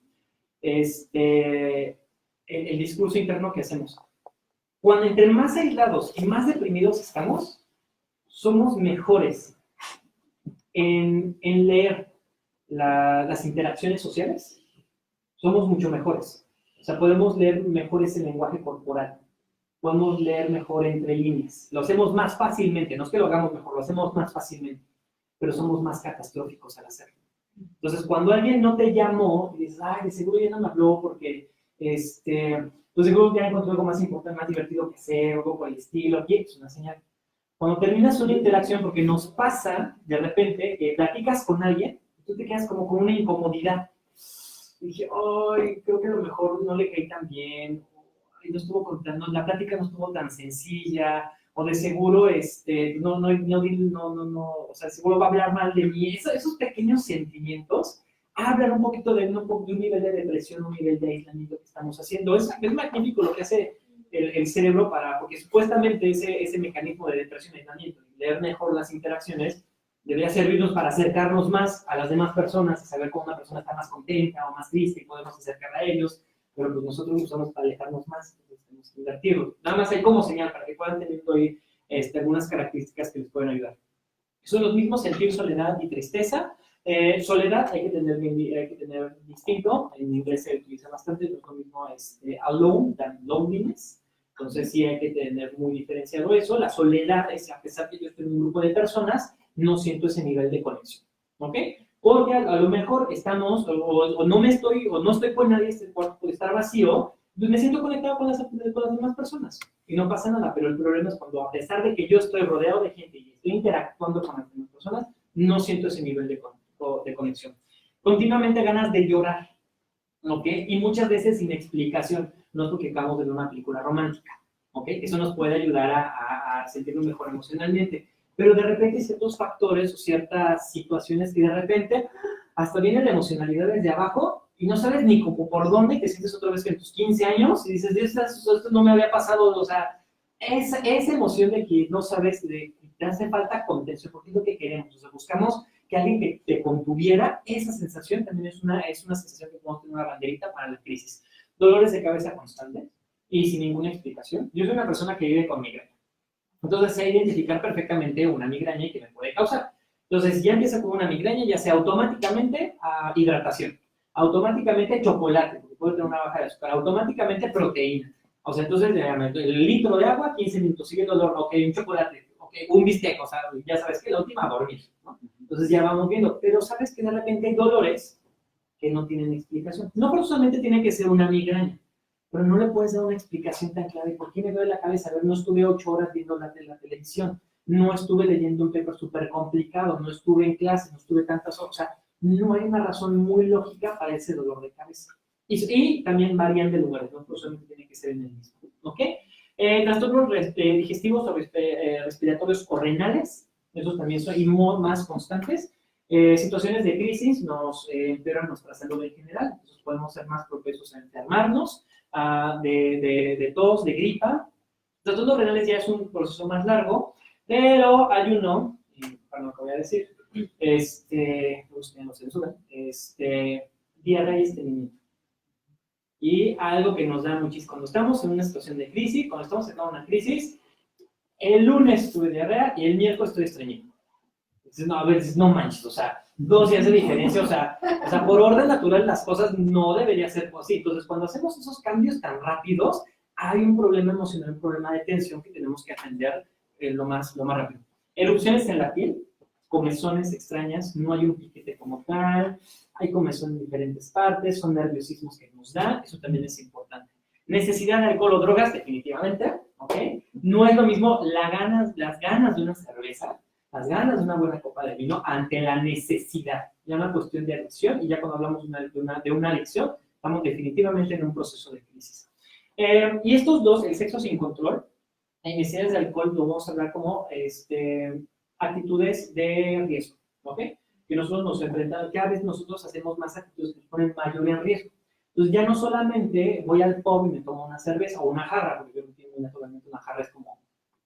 es el discurso interno que hacemos. Cuando entre más aislados y más deprimidos estamos, somos mejores en leer las interacciones sociales, somos mucho mejores. O sea, podemos leer mejor ese lenguaje corporal, podemos leer mejor entre líneas, lo hacemos más fácilmente, no es que lo hagamos mejor, lo hacemos más fácilmente, pero somos más catastróficos al hacerlo. Entonces, cuando alguien no te llamó y dices, ay, de seguro ya no me habló porque, pues seguro ya encontró algo más importante, más divertido que hacer, algo por el estilo, y es una señal. Cuando terminas una interacción, porque nos pasa de repente que platicas con alguien, tú te quedas como con una incomodidad. Y dije, ay, creo que a lo mejor no le caí tan bien, ay, no estuvo contando, la plática no estuvo tan sencilla, o de seguro, o sea, seguro va a hablar mal de mí. Esos pequeños sentimientos hablan un poquito de un nivel de depresión, un nivel de aislamiento que estamos haciendo. Es magnífico lo que hace el cerebro porque supuestamente ese mecanismo de depresión y aislamiento, leer mejor las interacciones, debería servirnos para acercarnos más a las demás personas y saber cómo una persona está más contenta o más triste y podemos acercar a ellos, pero pues nosotros usamos para alejarnos más, entonces tenemos que invertirlo. Nada más hay como señal para que puedan tener hoy algunas características que les pueden ayudar. Son los mismos sentir soledad y tristeza. Soledad hay que tener distinto, en inglés se utiliza bastante, no es lo mismo alone than loneliness. Entonces sí hay que tener muy diferenciado eso. La soledad es, a pesar que yo estoy en un grupo de personas, no siento ese nivel de conexión, ¿ok? Porque a lo mejor estamos, no estoy con nadie, este cuarto puede estar vacío, pues me siento conectado con las demás personas y no pasa nada, pero el problema es cuando a pesar de que yo estoy rodeado de gente y estoy interactuando con las demás personas, no siento ese nivel de conexión. Continuamente ganas de llorar, ¿ok? Y muchas veces sin explicación, no es porque acabamos de ver una película romántica, ¿ok? Eso nos puede ayudar a sentirnos mejor emocionalmente. Pero de repente hay ciertos factores o ciertas situaciones que de repente hasta viene la emocionalidad desde abajo y no sabes ni cómo por dónde, te sientes otra vez que en tus 15 años y dices, esto no me había pasado, o sea, esa emoción de que no sabes, de que te hace falta contención, porque es lo que queremos, o sea, buscamos que alguien que te contuviera, esa sensación también es una sensación que podemos tener una banderita para la crisis. Dolores de cabeza constantes y sin ninguna explicación. Yo soy una persona que vive con migraña. Entonces sé identificar perfectamente una migraña que me puede causar. Entonces ya empieza con una migraña, ya sea automáticamente hidratación, automáticamente chocolate, porque puede tener una baja de azúcar, automáticamente proteína. O sea, entonces el litro de agua, 15 minutos, sigue el dolor, ok, un chocolate, ok, un bistec, o sea, ya sabes que la última, dormir, ¿no? Entonces ya vamos viendo, pero sabes que de repente hay dolores que no tienen explicación. No forzosamente tiene que ser una migraña, pero no le puedes dar una explicación tan clara de por qué me duele la cabeza. A ver, no estuve 8 horas viendo la televisión, no estuve leyendo un paper súper complicado, no estuve en clase, no estuve tantas horas. O sea, no hay una razón muy lógica para ese dolor de cabeza. Y también varían de lugares, no forzosamente tiene que ser en el mismo. ¿Ok? Trastornos digestivos o respiratorios o renales, esos también son más constantes. Situaciones de crisis nos empeoran nuestra salud en general, entonces podemos ser más propensos a enfermarnos, de tos, de gripa. Trastornos renales ya es un proceso más largo, pero hay uno, para lo que voy a decir, diarrea y estreñimiento. Y algo que nos da muchísimo, cuando estamos en una situación de crisis, cuando estamos en una crisis, el lunes tuve diarrea y el miércoles estoy estreñido. Entonces, no, a ver, no manches, o sea, 2 días de diferencia, o sea, por orden natural las cosas no debería ser así. Entonces, cuando hacemos esos cambios tan rápidos, hay un problema emocional, un problema de tensión que tenemos que atender lo más rápido. Erupciones en la piel, comezones extrañas, no hay un piquete como tal, hay comezón en diferentes partes, son nerviosismos que nos dan, eso también es importante. Necesidad de alcohol o drogas, definitivamente, ¿ok? No es lo mismo las ganas de una cerveza, las ganas de una buena copa de vino ante la necesidad. Ya una cuestión de adicción, y ya cuando hablamos de una adicción, estamos definitivamente en un proceso de crisis. Y estos dos, el sexo sin control, en necesidades de alcohol, lo vamos a hablar como actitudes de riesgo, ¿ok? Que nosotros nos enfrentamos, cada vez nosotros hacemos más actitudes que nos ponen mayor en riesgo. Entonces ya no solamente voy al pub y me tomo una cerveza o una jarra, porque yo no entiendo naturalmente una jarra es como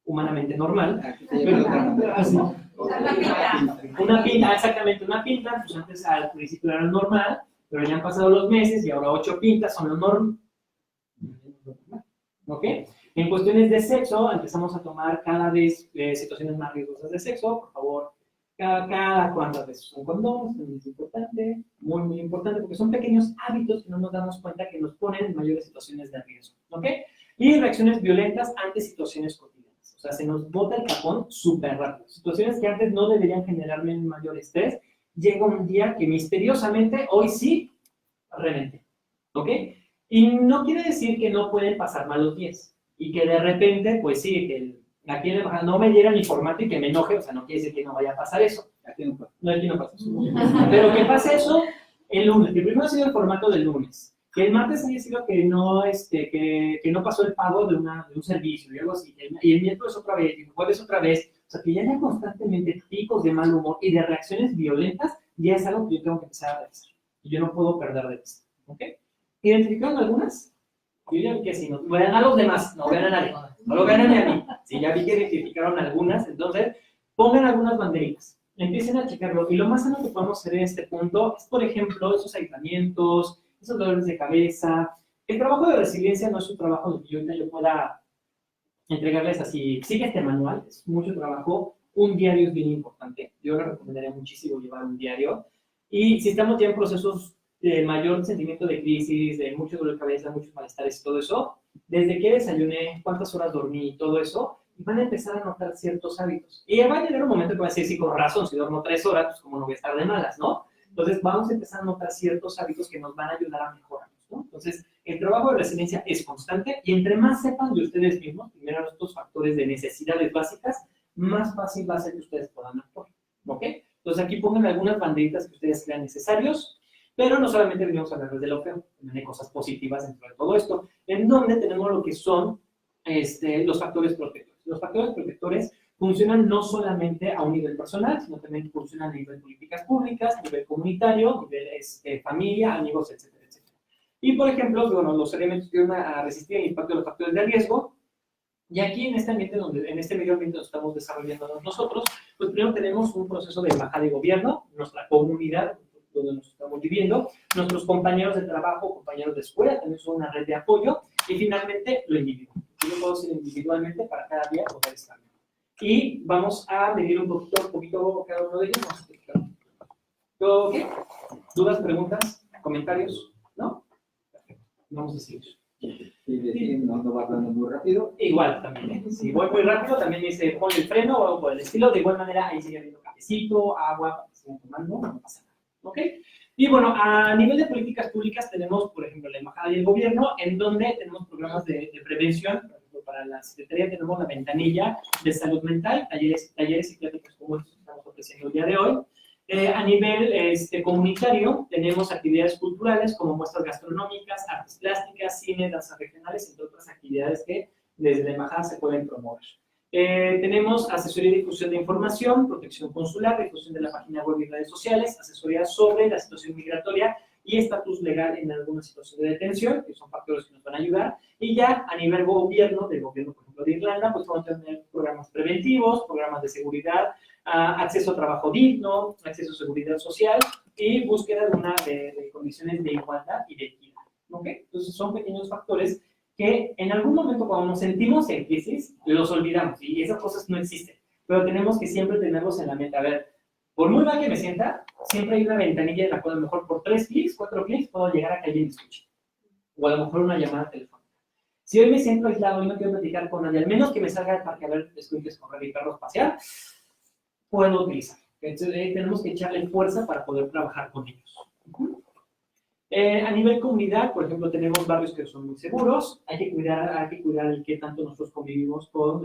humanamente normal. Una pinta, exactamente, una pinta, pues antes al principio era normal, pero ya han pasado los meses y ahora 8 pintas son lo normal. ¿Ok? En cuestiones de sexo, empezamos a tomar cada vez situaciones más riesgosas de sexo. Por favor, cada cuántas veces un condón, es importante, muy importante, porque son pequeños hábitos que no nos damos cuenta que nos ponen en mayores situaciones de riesgo. ¿Ok? Y reacciones violentas ante situaciones cotidianas. O sea, se nos bota el cajón súper rápido. Situaciones que antes no deberían generarme mayor estrés, llega un día que misteriosamente, hoy sí, reventé. ¿Ok? Y no quiere decir que no pueden pasar malos días. Y que de repente, pues sí, que aquí no me diera ni formato y que me enoje, o sea, no quiere decir que no vaya a pasar eso. Aquí no pasa eso. Pero que pase eso el lunes. Que primero ha sido el formato del lunes. Que el martes haya sido que no pasó el pago de un servicio y algo así. Y el miércoles otra vez, y el jueves otra vez. O sea, que ya haya constantemente picos de mal humor y de reacciones violentas, ya es algo que yo tengo que empezar a revisar. Y yo no puedo perder de vista. ¿Ok? ¿Identificaron algunas? Yo ya vi que sí, no vean a los demás, no vean a nadie, no lo vean a mí. Si ya vi que identificaron algunas, entonces pongan algunas banderitas, empiecen a checarlo. Y lo más sano que podemos hacer en este punto es, por ejemplo, esos aislamientos, esos dolores de cabeza. El trabajo de resiliencia no es un trabajo donde yo pueda entregarles así, sigue este manual, es mucho trabajo. Un diario es bien importante, yo les recomendaría muchísimo llevar un diario. Y si estamos ya en procesos de mayor sentimiento de crisis, de mucho dolor de cabeza, muchos malestares y todo eso, desde que desayuné, cuántas horas dormí y todo eso, van a empezar a notar ciertos hábitos. Y va a llegar un momento que va a decir, sí, con razón, si duermo 3 horas, pues como no voy a estar de malas, ¿no? Entonces vamos a empezar a notar ciertos hábitos que nos van a ayudar a mejorarnos, ¿no? Entonces, el trabajo de resiliencia es constante y entre más sepan de ustedes mismos, primero estos factores de necesidades básicas, más fácil va a ser que ustedes puedan actuar, ¿ok? Entonces aquí pongan algunas banderitas que ustedes crean necesarios. Pero no solamente venimos a hablar de lo feo, también hay cosas positivas dentro de todo esto, en donde tenemos lo que son los factores protectores. Los factores protectores funcionan no solamente a un nivel personal, sino también funcionan a nivel de políticas públicas, a nivel comunitario, a nivel familia, amigos, etcétera, etcétera. Y, por ejemplo, bueno, los elementos que van a resistir el impacto de los factores de riesgo. Y aquí en este ambiente, en este medio ambiente donde estamos desarrollando nosotros, pues primero tenemos un proceso de baja de gobierno, nuestra comunidad, donde nos estamos viviendo, nuestros compañeros de trabajo, compañeros de escuela, también son una red de apoyo, y finalmente lo individual. Yo puedo hacer individualmente para cada día poder estar bien. Y vamos a medir un poquito cada uno de ellos. Vamos a explicar. ¿Qué? ¿Dudas, preguntas, comentarios? ¿No? Perfecto. Vamos a seguir. Y decir, no va hablando muy rápido. Igual también. Si voy muy rápido, también dice pon el freno o algo por el estilo. De igual manera, ahí sigue habiendo cafecito, agua, sigan tomando, no pasa nada. ¿Ok? Y bueno, a nivel de políticas públicas tenemos, por ejemplo, la embajada y el gobierno, en donde tenemos programas de prevención. Por ejemplo, para la Secretaría tenemos la ventanilla de salud mental, talleres y pláticas como estos que estamos ofreciendo el día de hoy. A nivel comunitario tenemos actividades culturales como muestras gastronómicas, artes plásticas, cine, danzas regionales, entre otras actividades que desde la embajada se pueden promover. Tenemos asesoría y difusión de información, protección consular, difusión de la página web y redes sociales, asesoría sobre la situación migratoria y estatus legal en alguna situación de detención, que son factores que nos van a ayudar. Y ya a nivel gobierno, del gobierno, por ejemplo, de Irlanda, pues vamos a tener programas preventivos, programas de seguridad, acceso a trabajo digno, acceso a seguridad social y búsqueda de condiciones de igualdad y de equidad. ¿Okay? Entonces son pequeños factores que en algún momento cuando nos sentimos en crisis, los olvidamos y esas cosas no existen, pero tenemos que siempre tenerlos en la mente. A ver, Por muy mal que me sienta, siempre hay una ventanilla en la cual a lo mejor por 3 clics, 4 clics, puedo llegar a que alguien me escuche. O a lo mejor una llamada telefónica. Si hoy me siento aislado y no quiero platicar con nadie, al menos que me salga del parque a ver escuintes correr y perros pasear, puedo utilizar. Entonces, tenemos que echarle fuerza para poder trabajar con ellos. A nivel comunidad, por ejemplo, tenemos barrios que son muy seguros. Hay que cuidar el que tanto nosotros convivimos con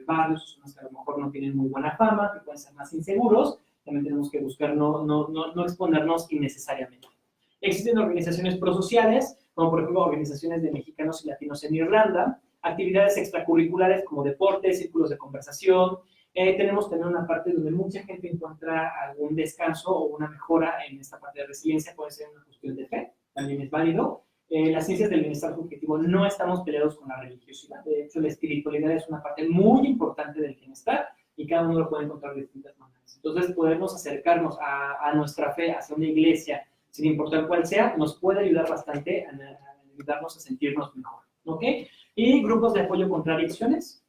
barrios, zonas que a lo mejor no tienen muy buena fama, que pueden ser más inseguros. También tenemos que buscar no exponernos innecesariamente. Existen organizaciones prosociales, como por ejemplo organizaciones de mexicanos y latinos en Irlanda, actividades extracurriculares como deportes, círculos de conversación. Tenemos también una parte donde mucha gente encuentra algún descanso o una mejora en esta parte de resiliencia, puede ser una cuestión de fe, también es válido. Las ciencias del bienestar subjetivo no estamos peleados con la religiosidad, de hecho la espiritualidad es una parte muy importante del bienestar y cada uno lo puede encontrar de distintas maneras. Entonces, podernos acercarnos a nuestra fe hacia una iglesia, sin importar cuál sea, nos puede ayudar bastante a ayudarnos a sentirnos mejor, ¿ok? Y grupos de apoyo contra adicciones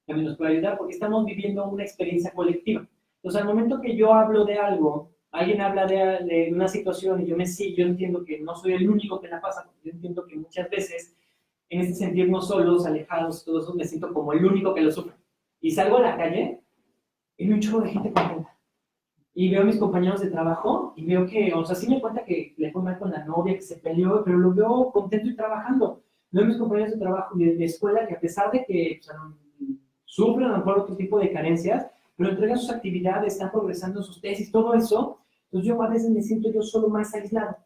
también nos puede ayudar porque estamos viviendo una experiencia colectiva. Entonces, al momento que yo hablo de algo, alguien habla de una situación y yo entiendo que no soy el único que la pasa, porque yo entiendo que muchas veces, en este sentirnos solos, alejados, todo eso, me siento como el único que lo sufre. Y salgo a la calle y veo un chorro de gente contenta. Y veo a mis compañeros de trabajo y veo que, o sea, sí me cuenta que le fue mal con la novia, que se peleó, pero lo veo contento y trabajando. Veo a mis compañeros de trabajo de escuela que a pesar de que sufren a lo mejor otro tipo de carencias, pero entregan sus actividades, están progresando en sus tesis, todo eso. Entonces yo a veces me siento yo solo más aislado.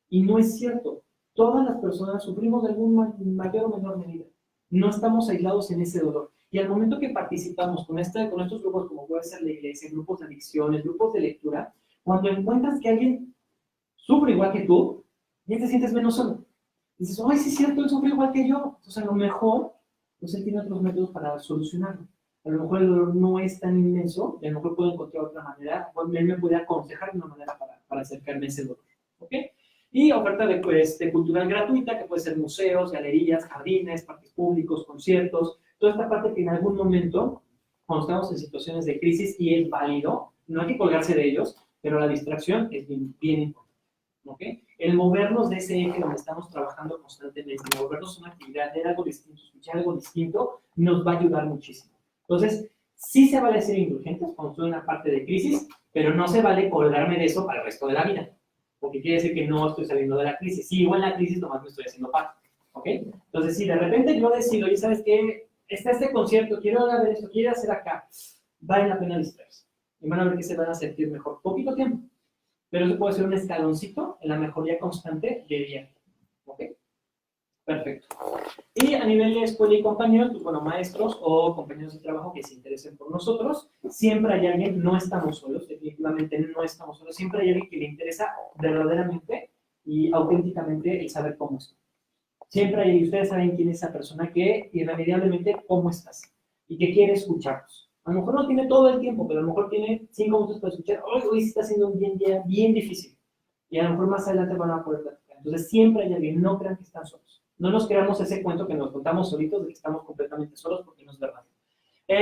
Y no es cierto. Todas las personas sufrimos de algún mayor o menor medida. No estamos aislados en ese dolor. Y al momento que participamos con estos grupos, como puede ser la iglesia, grupos de adicciones, grupos de lectura, cuando encuentras que alguien sufre igual que tú, ya te sientes menos solo. Dices, ay, sí es cierto, él sufre igual que yo. Entonces, a lo mejor, pues él tiene otros métodos para solucionarlo. A lo mejor el dolor no es tan inmenso, y a lo mejor puedo encontrar otra manera, o él me puede aconsejar de una manera para acercarme a ese dolor. ¿Ok? Y oferta de cultural gratuita, que puede ser museos, galerías, jardines, parques públicos, conciertos, toda esta parte que en algún momento, cuando estamos en situaciones de crisis y es válido, no hay que colgarse de ellos, pero la distracción es bien, bien importante. ¿Okay? El movernos de ese eje donde estamos trabajando constantemente, movernos a una actividad, ver algo distinto, escuchar algo distinto, nos va a ayudar muchísimo. Entonces, sí se vale ser indulgentes cuando estoy en una parte de crisis, pero no se vale colgarme de eso para el resto de la vida, porque quiere decir que no estoy saliendo de la crisis. Sigo en la crisis, nomás me estoy haciendo parte. ¿Ok? Entonces, si de repente yo decido, y sabes qué, está este concierto, quiero ver esto, quiero hacer acá, vale la pena distraerse. Y van a ver que se van a sentir mejor. Poquito tiempo, pero eso puede ser un escaloncito en la mejoría constante de día. ¿Ok? Perfecto. Y a nivel de escuela y compañeros, pues bueno, maestros o compañeros de trabajo que se interesen por nosotros, siempre hay alguien, no estamos solos, definitivamente no estamos solos, siempre hay alguien que le interesa verdaderamente y auténticamente el saber cómo está. Siempre hay, ustedes saben quién es esa persona que irremediablemente cómo estás y que quiere escucharnos. A lo mejor no tiene todo el tiempo, pero a lo mejor tiene 5 minutos para escuchar. Hoy está haciendo un día bien difícil. Y a lo mejor más adelante van a poder platicar. Entonces siempre hay alguien, no crean que están solos. No nos creamos ese cuento que nos contamos solitos de que estamos completamente solos porque no es verdad.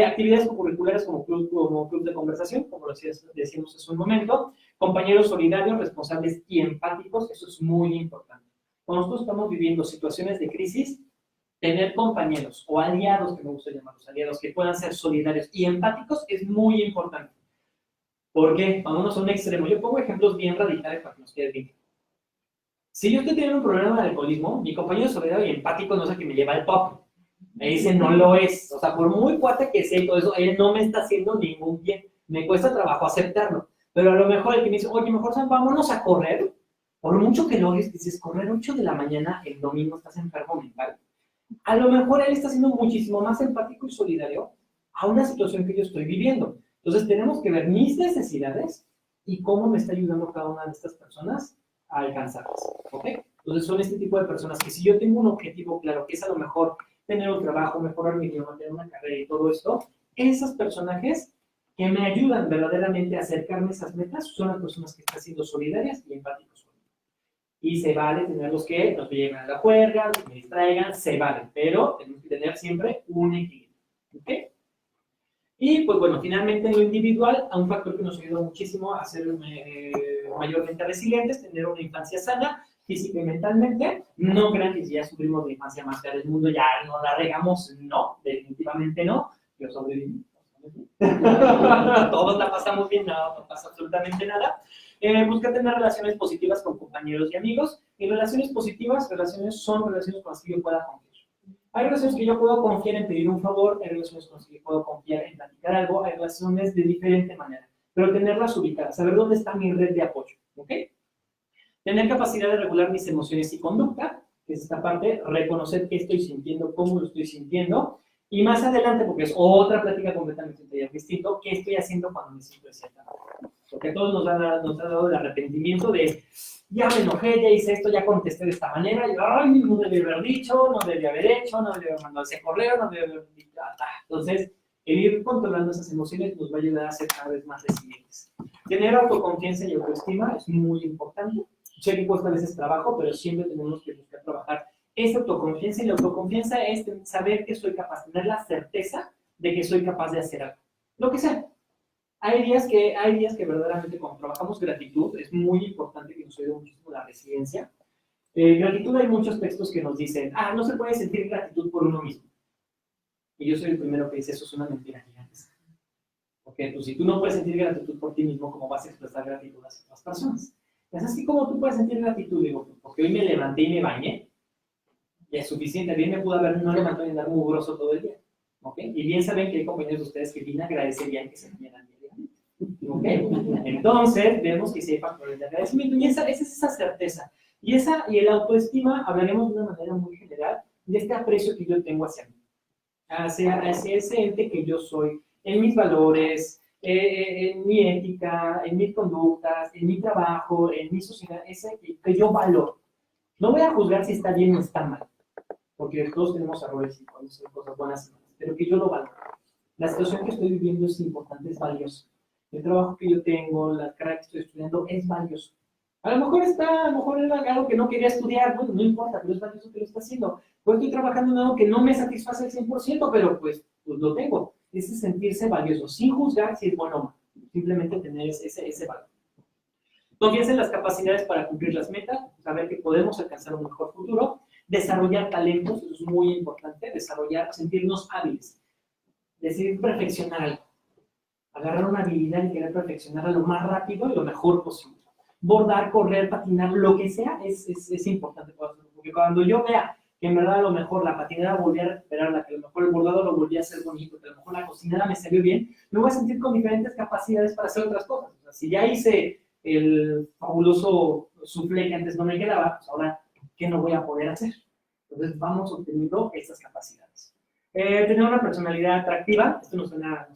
Actividades curriculares como club de conversación, como lo decíamos hace un momento. Compañeros solidarios, responsables y empáticos, eso es muy importante. Cuando nosotros estamos viviendo situaciones de crisis, tener compañeros o aliados, que me gusta llamarlos aliados, que puedan ser solidarios y empáticos es muy importante. ¿Por qué? Cuando uno es un extremo, yo pongo ejemplos bien radicales para que nos quede bien. Si yo estoy teniendo un problema de alcoholismo, mi compañero solidario y empático no es el que me lleva el pop. Me dice, no lo es. O sea, por muy cuate que sea y todo eso, él no me está haciendo ningún bien. Me cuesta trabajo aceptarlo. Pero a lo mejor el que me dice, oye, mejor vámonos a correr. Por mucho que lo odies, dices, correr 8 de la mañana el domingo, estás enfermo mental. A lo mejor él está siendo muchísimo más empático y solidario a una situación que yo estoy viviendo. Entonces tenemos que ver mis necesidades y cómo me está ayudando cada una de estas personas a alcanzarlas. ¿Ok? Entonces son este tipo de personas que si yo tengo un objetivo claro, que es a lo mejor tener un trabajo, mejorar mi idioma, tener una carrera y todo esto, esos personajes que me ayudan verdaderamente a acercarme a esas metas son las personas que están siendo solidarias y empáticos. Y se vale tener los que nos lleven a la juerga, los que me distraigan, se vale, pero tenemos que tener siempre un equilibrio. ¿Ok? Y Y pues bueno, finalmente en lo individual, a un factor que nos ayuda muchísimo a ser mayormente resilientes, tener una infancia sana, física y mentalmente. No crean que si ya sufrimos la infancia más fea del mundo, ya no la regamos. No, definitivamente no. Yo sobreviví. Todos la pasamos bien, no pasa absolutamente nada. Busca tener relaciones positivas con compañeros y amigos. Y relaciones positivas, son relaciones con las que yo pueda confiar. Hay relaciones que yo puedo confiar en pedir un favor, hay relaciones con las que yo puedo confiar en platicar algo, hay relaciones de diferente manera, pero tenerlas ubicadas, saber dónde está mi red de apoyo, ¿ok? Tener capacidad de regular mis emociones y conducta, que es esta parte, reconocer qué estoy sintiendo, cómo lo estoy sintiendo, y más adelante, porque es otra plática completamente distinta, qué estoy haciendo cuando me siento de cierta manera. Porque a todos nos ha dado el arrepentimiento de, ya me enojé, ya hice esto, ya contesté de esta manera, y ay, no debí haber dicho, no debí haber hecho, no debí haber mandado ese correo, no debí haber dicho, Entonces, el ir controlando esas emociones nos va a ayudar a ser cada vez más resilientes. Tener autoconfianza y autoestima es muy importante. Sé que cuesta a veces trabajo, pero siempre tenemos que buscar trabajar esa autoconfianza, y la autoconfianza es saber que soy capaz, tener la certeza de que soy capaz de hacer algo, lo que sea. Hay días que verdaderamente cuando trabajamos gratitud, es muy importante que nos ayude muchísimo la resiliencia. Gratitud, hay muchos textos que nos dicen, no se puede sentir gratitud por uno mismo. Y yo soy el primero que dice, eso es una mentira gigantesca. Porque pues, si tú no puedes sentir gratitud por ti mismo, ¿cómo vas a expresar gratitud a otras personas? Es así como tú puedes sentir gratitud, digo, porque hoy me levanté y me bañé, y es suficiente, bien me pudo haber no levantado y andar mugroso todo el día. ¿Okay? Y bien saben que hay compañeros de ustedes que bien agradecerían que se bañaran diariamente. ¿Okay? Entonces, vemos que sí hay factores de agradecimiento, y esa es esa certeza. Y el autoestima, hablaremos de una manera muy general, de este aprecio que yo tengo hacia mí, hacia ese ente que yo soy, en mis valores, en mi ética, en mis conductas, en mi trabajo, en mi sociedad, ese que yo valoro. No voy a juzgar si está bien o está mal, porque todos tenemos errores y podemos hacer cosas buenas y malas, pero que yo lo valoro. La situación que estoy viviendo es importante, es valiosa. El trabajo que yo tengo, la carrera que estoy estudiando es valioso. A lo mejor era algo que no quería estudiar, bueno, no importa, pero es valioso que lo está haciendo. Pues estoy trabajando en algo que no me satisface al 100%, pero pues lo tengo. Ese sentirse valioso, sin juzgar si es bueno o malo. Simplemente tener ese valor. Confianza en las capacidades para cumplir las metas, saber que podemos alcanzar un mejor futuro. Desarrollar talentos, eso es muy importante. Sentirnos hábiles. Decidir perfeccionar algo. Agarrar una habilidad y querer perfeccionarla lo más rápido y lo mejor posible. Bordar, correr, patinar, lo que sea, es importante para hacerlo. Porque cuando yo vea que en verdad a lo mejor la patinera volví a recuperarla, que a lo mejor el bordado lo volví a hacer bonito, que a lo mejor la cocinera me salió bien, me voy a sentir con diferentes capacidades para hacer otras cosas. O sea, si ya hice el fabuloso soufflé que antes no me quedaba, pues ahora, ¿qué no voy a poder hacer? Entonces vamos obteniendo estas capacidades. Tener una personalidad atractiva, esto nos suena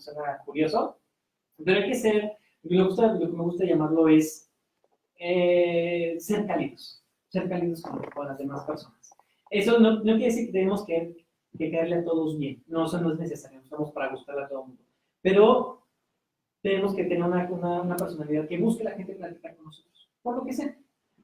curioso, pero hay que ser, lo que me gusta llamarlo es ser cálidos con las demás personas. Eso no quiere decir que tenemos que caerle a todos bien, no, eso no es necesario, no estamos para gustarle a todo el mundo, pero tenemos que tener una personalidad que busque la gente platicar con nosotros, por lo que sea.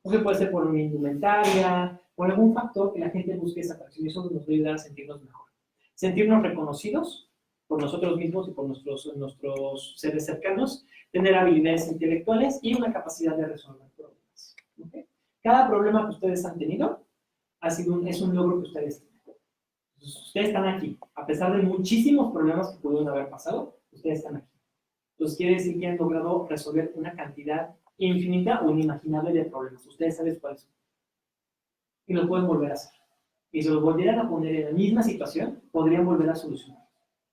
O sea, puede ser por una indumentaria, por algún factor que la gente busque esa atracción, y eso nos va a ayudar a sentirnos mejor. Sentirnos reconocidos por nosotros mismos y por nuestros seres cercanos, tener habilidades intelectuales y una capacidad de resolver problemas. ¿Okay? Cada problema que ustedes han tenido es un logro que ustedes tienen. Ustedes están aquí, a pesar de muchísimos problemas que pudieron haber pasado, ustedes están aquí. Entonces quiere decir que han logrado resolver una cantidad infinita o inimaginable de problemas. Ustedes saben cuáles son. Y lo pueden volver a hacer. Y si los volvieran a poner en la misma situación, podrían volver a solucionar.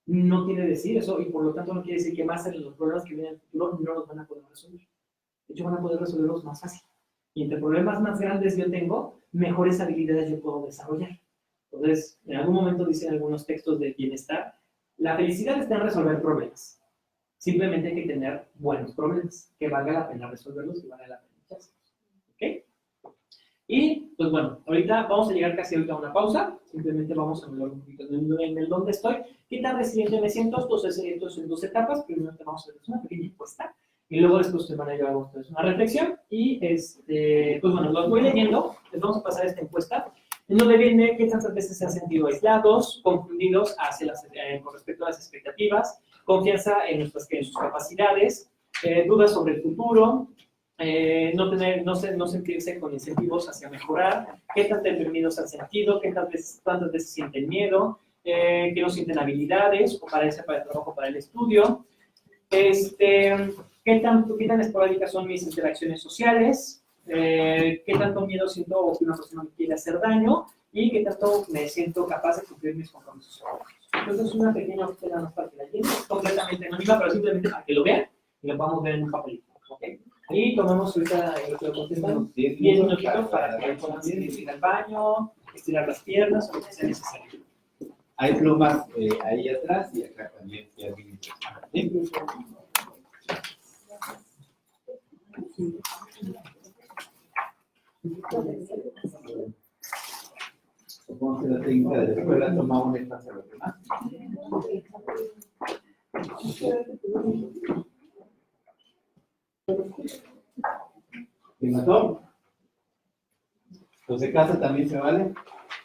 No quiere decir eso, y por lo tanto no quiere decir que más en los problemas que vienen en el futuro no los van a poder resolver. De hecho, van a poder resolverlos más fácil. Y entre problemas más grandes yo tengo, mejores habilidades yo puedo desarrollar. Entonces, en algún momento dicen algunos textos de bienestar, la felicidad está en resolver problemas. Simplemente hay que tener buenos problemas, que valga la pena resolverlos y valga la pena echárselos. ¿Ok? Y, pues bueno, ahorita vamos a llegar casi ahorita a una pausa. Simplemente vamos a hablar un poquito en el dónde estoy. ¿Qué tan resiliente me siento? Entonces, en dos etapas. Primero te vamos a hacer una pequeña encuesta. Y luego después te van a llevar a ustedes una reflexión. Y, pues bueno, los voy leyendo. Les vamos a pasar esta encuesta. En donde viene qué tantas veces se han sentido aislados, confundidos con respecto a las expectativas, confianza en sus capacidades, dudas sobre el futuro, no sentirse con incentivos hacia mejorar, qué tan deprimidos han sentido, cuántas veces sienten miedo, que no sienten habilidades o carencia para el trabajo, para el estudio, qué tan esporádicas son mis interacciones sociales, qué tanto miedo siento o que una persona me quiere hacer daño y qué tanto me siento capaz de cumplir mis compromisos. Entonces es una pequeña hojita más para que la llenen, completamente anónima, pero simplemente para que lo vean y lo podamos ver en un papelito. ¿Okay? Y tomamos ahorita lo que lo contestan 10 minutitos para que podamos ir al baño, estirar las piernas o lo que sea necesario. Hay plumas ahí atrás y acá también. Si alguien ¿sí? Supongo que la técnica de la escuela toma un espacio a los demás. ¿Qué mató? ¿Los de casa también se vale?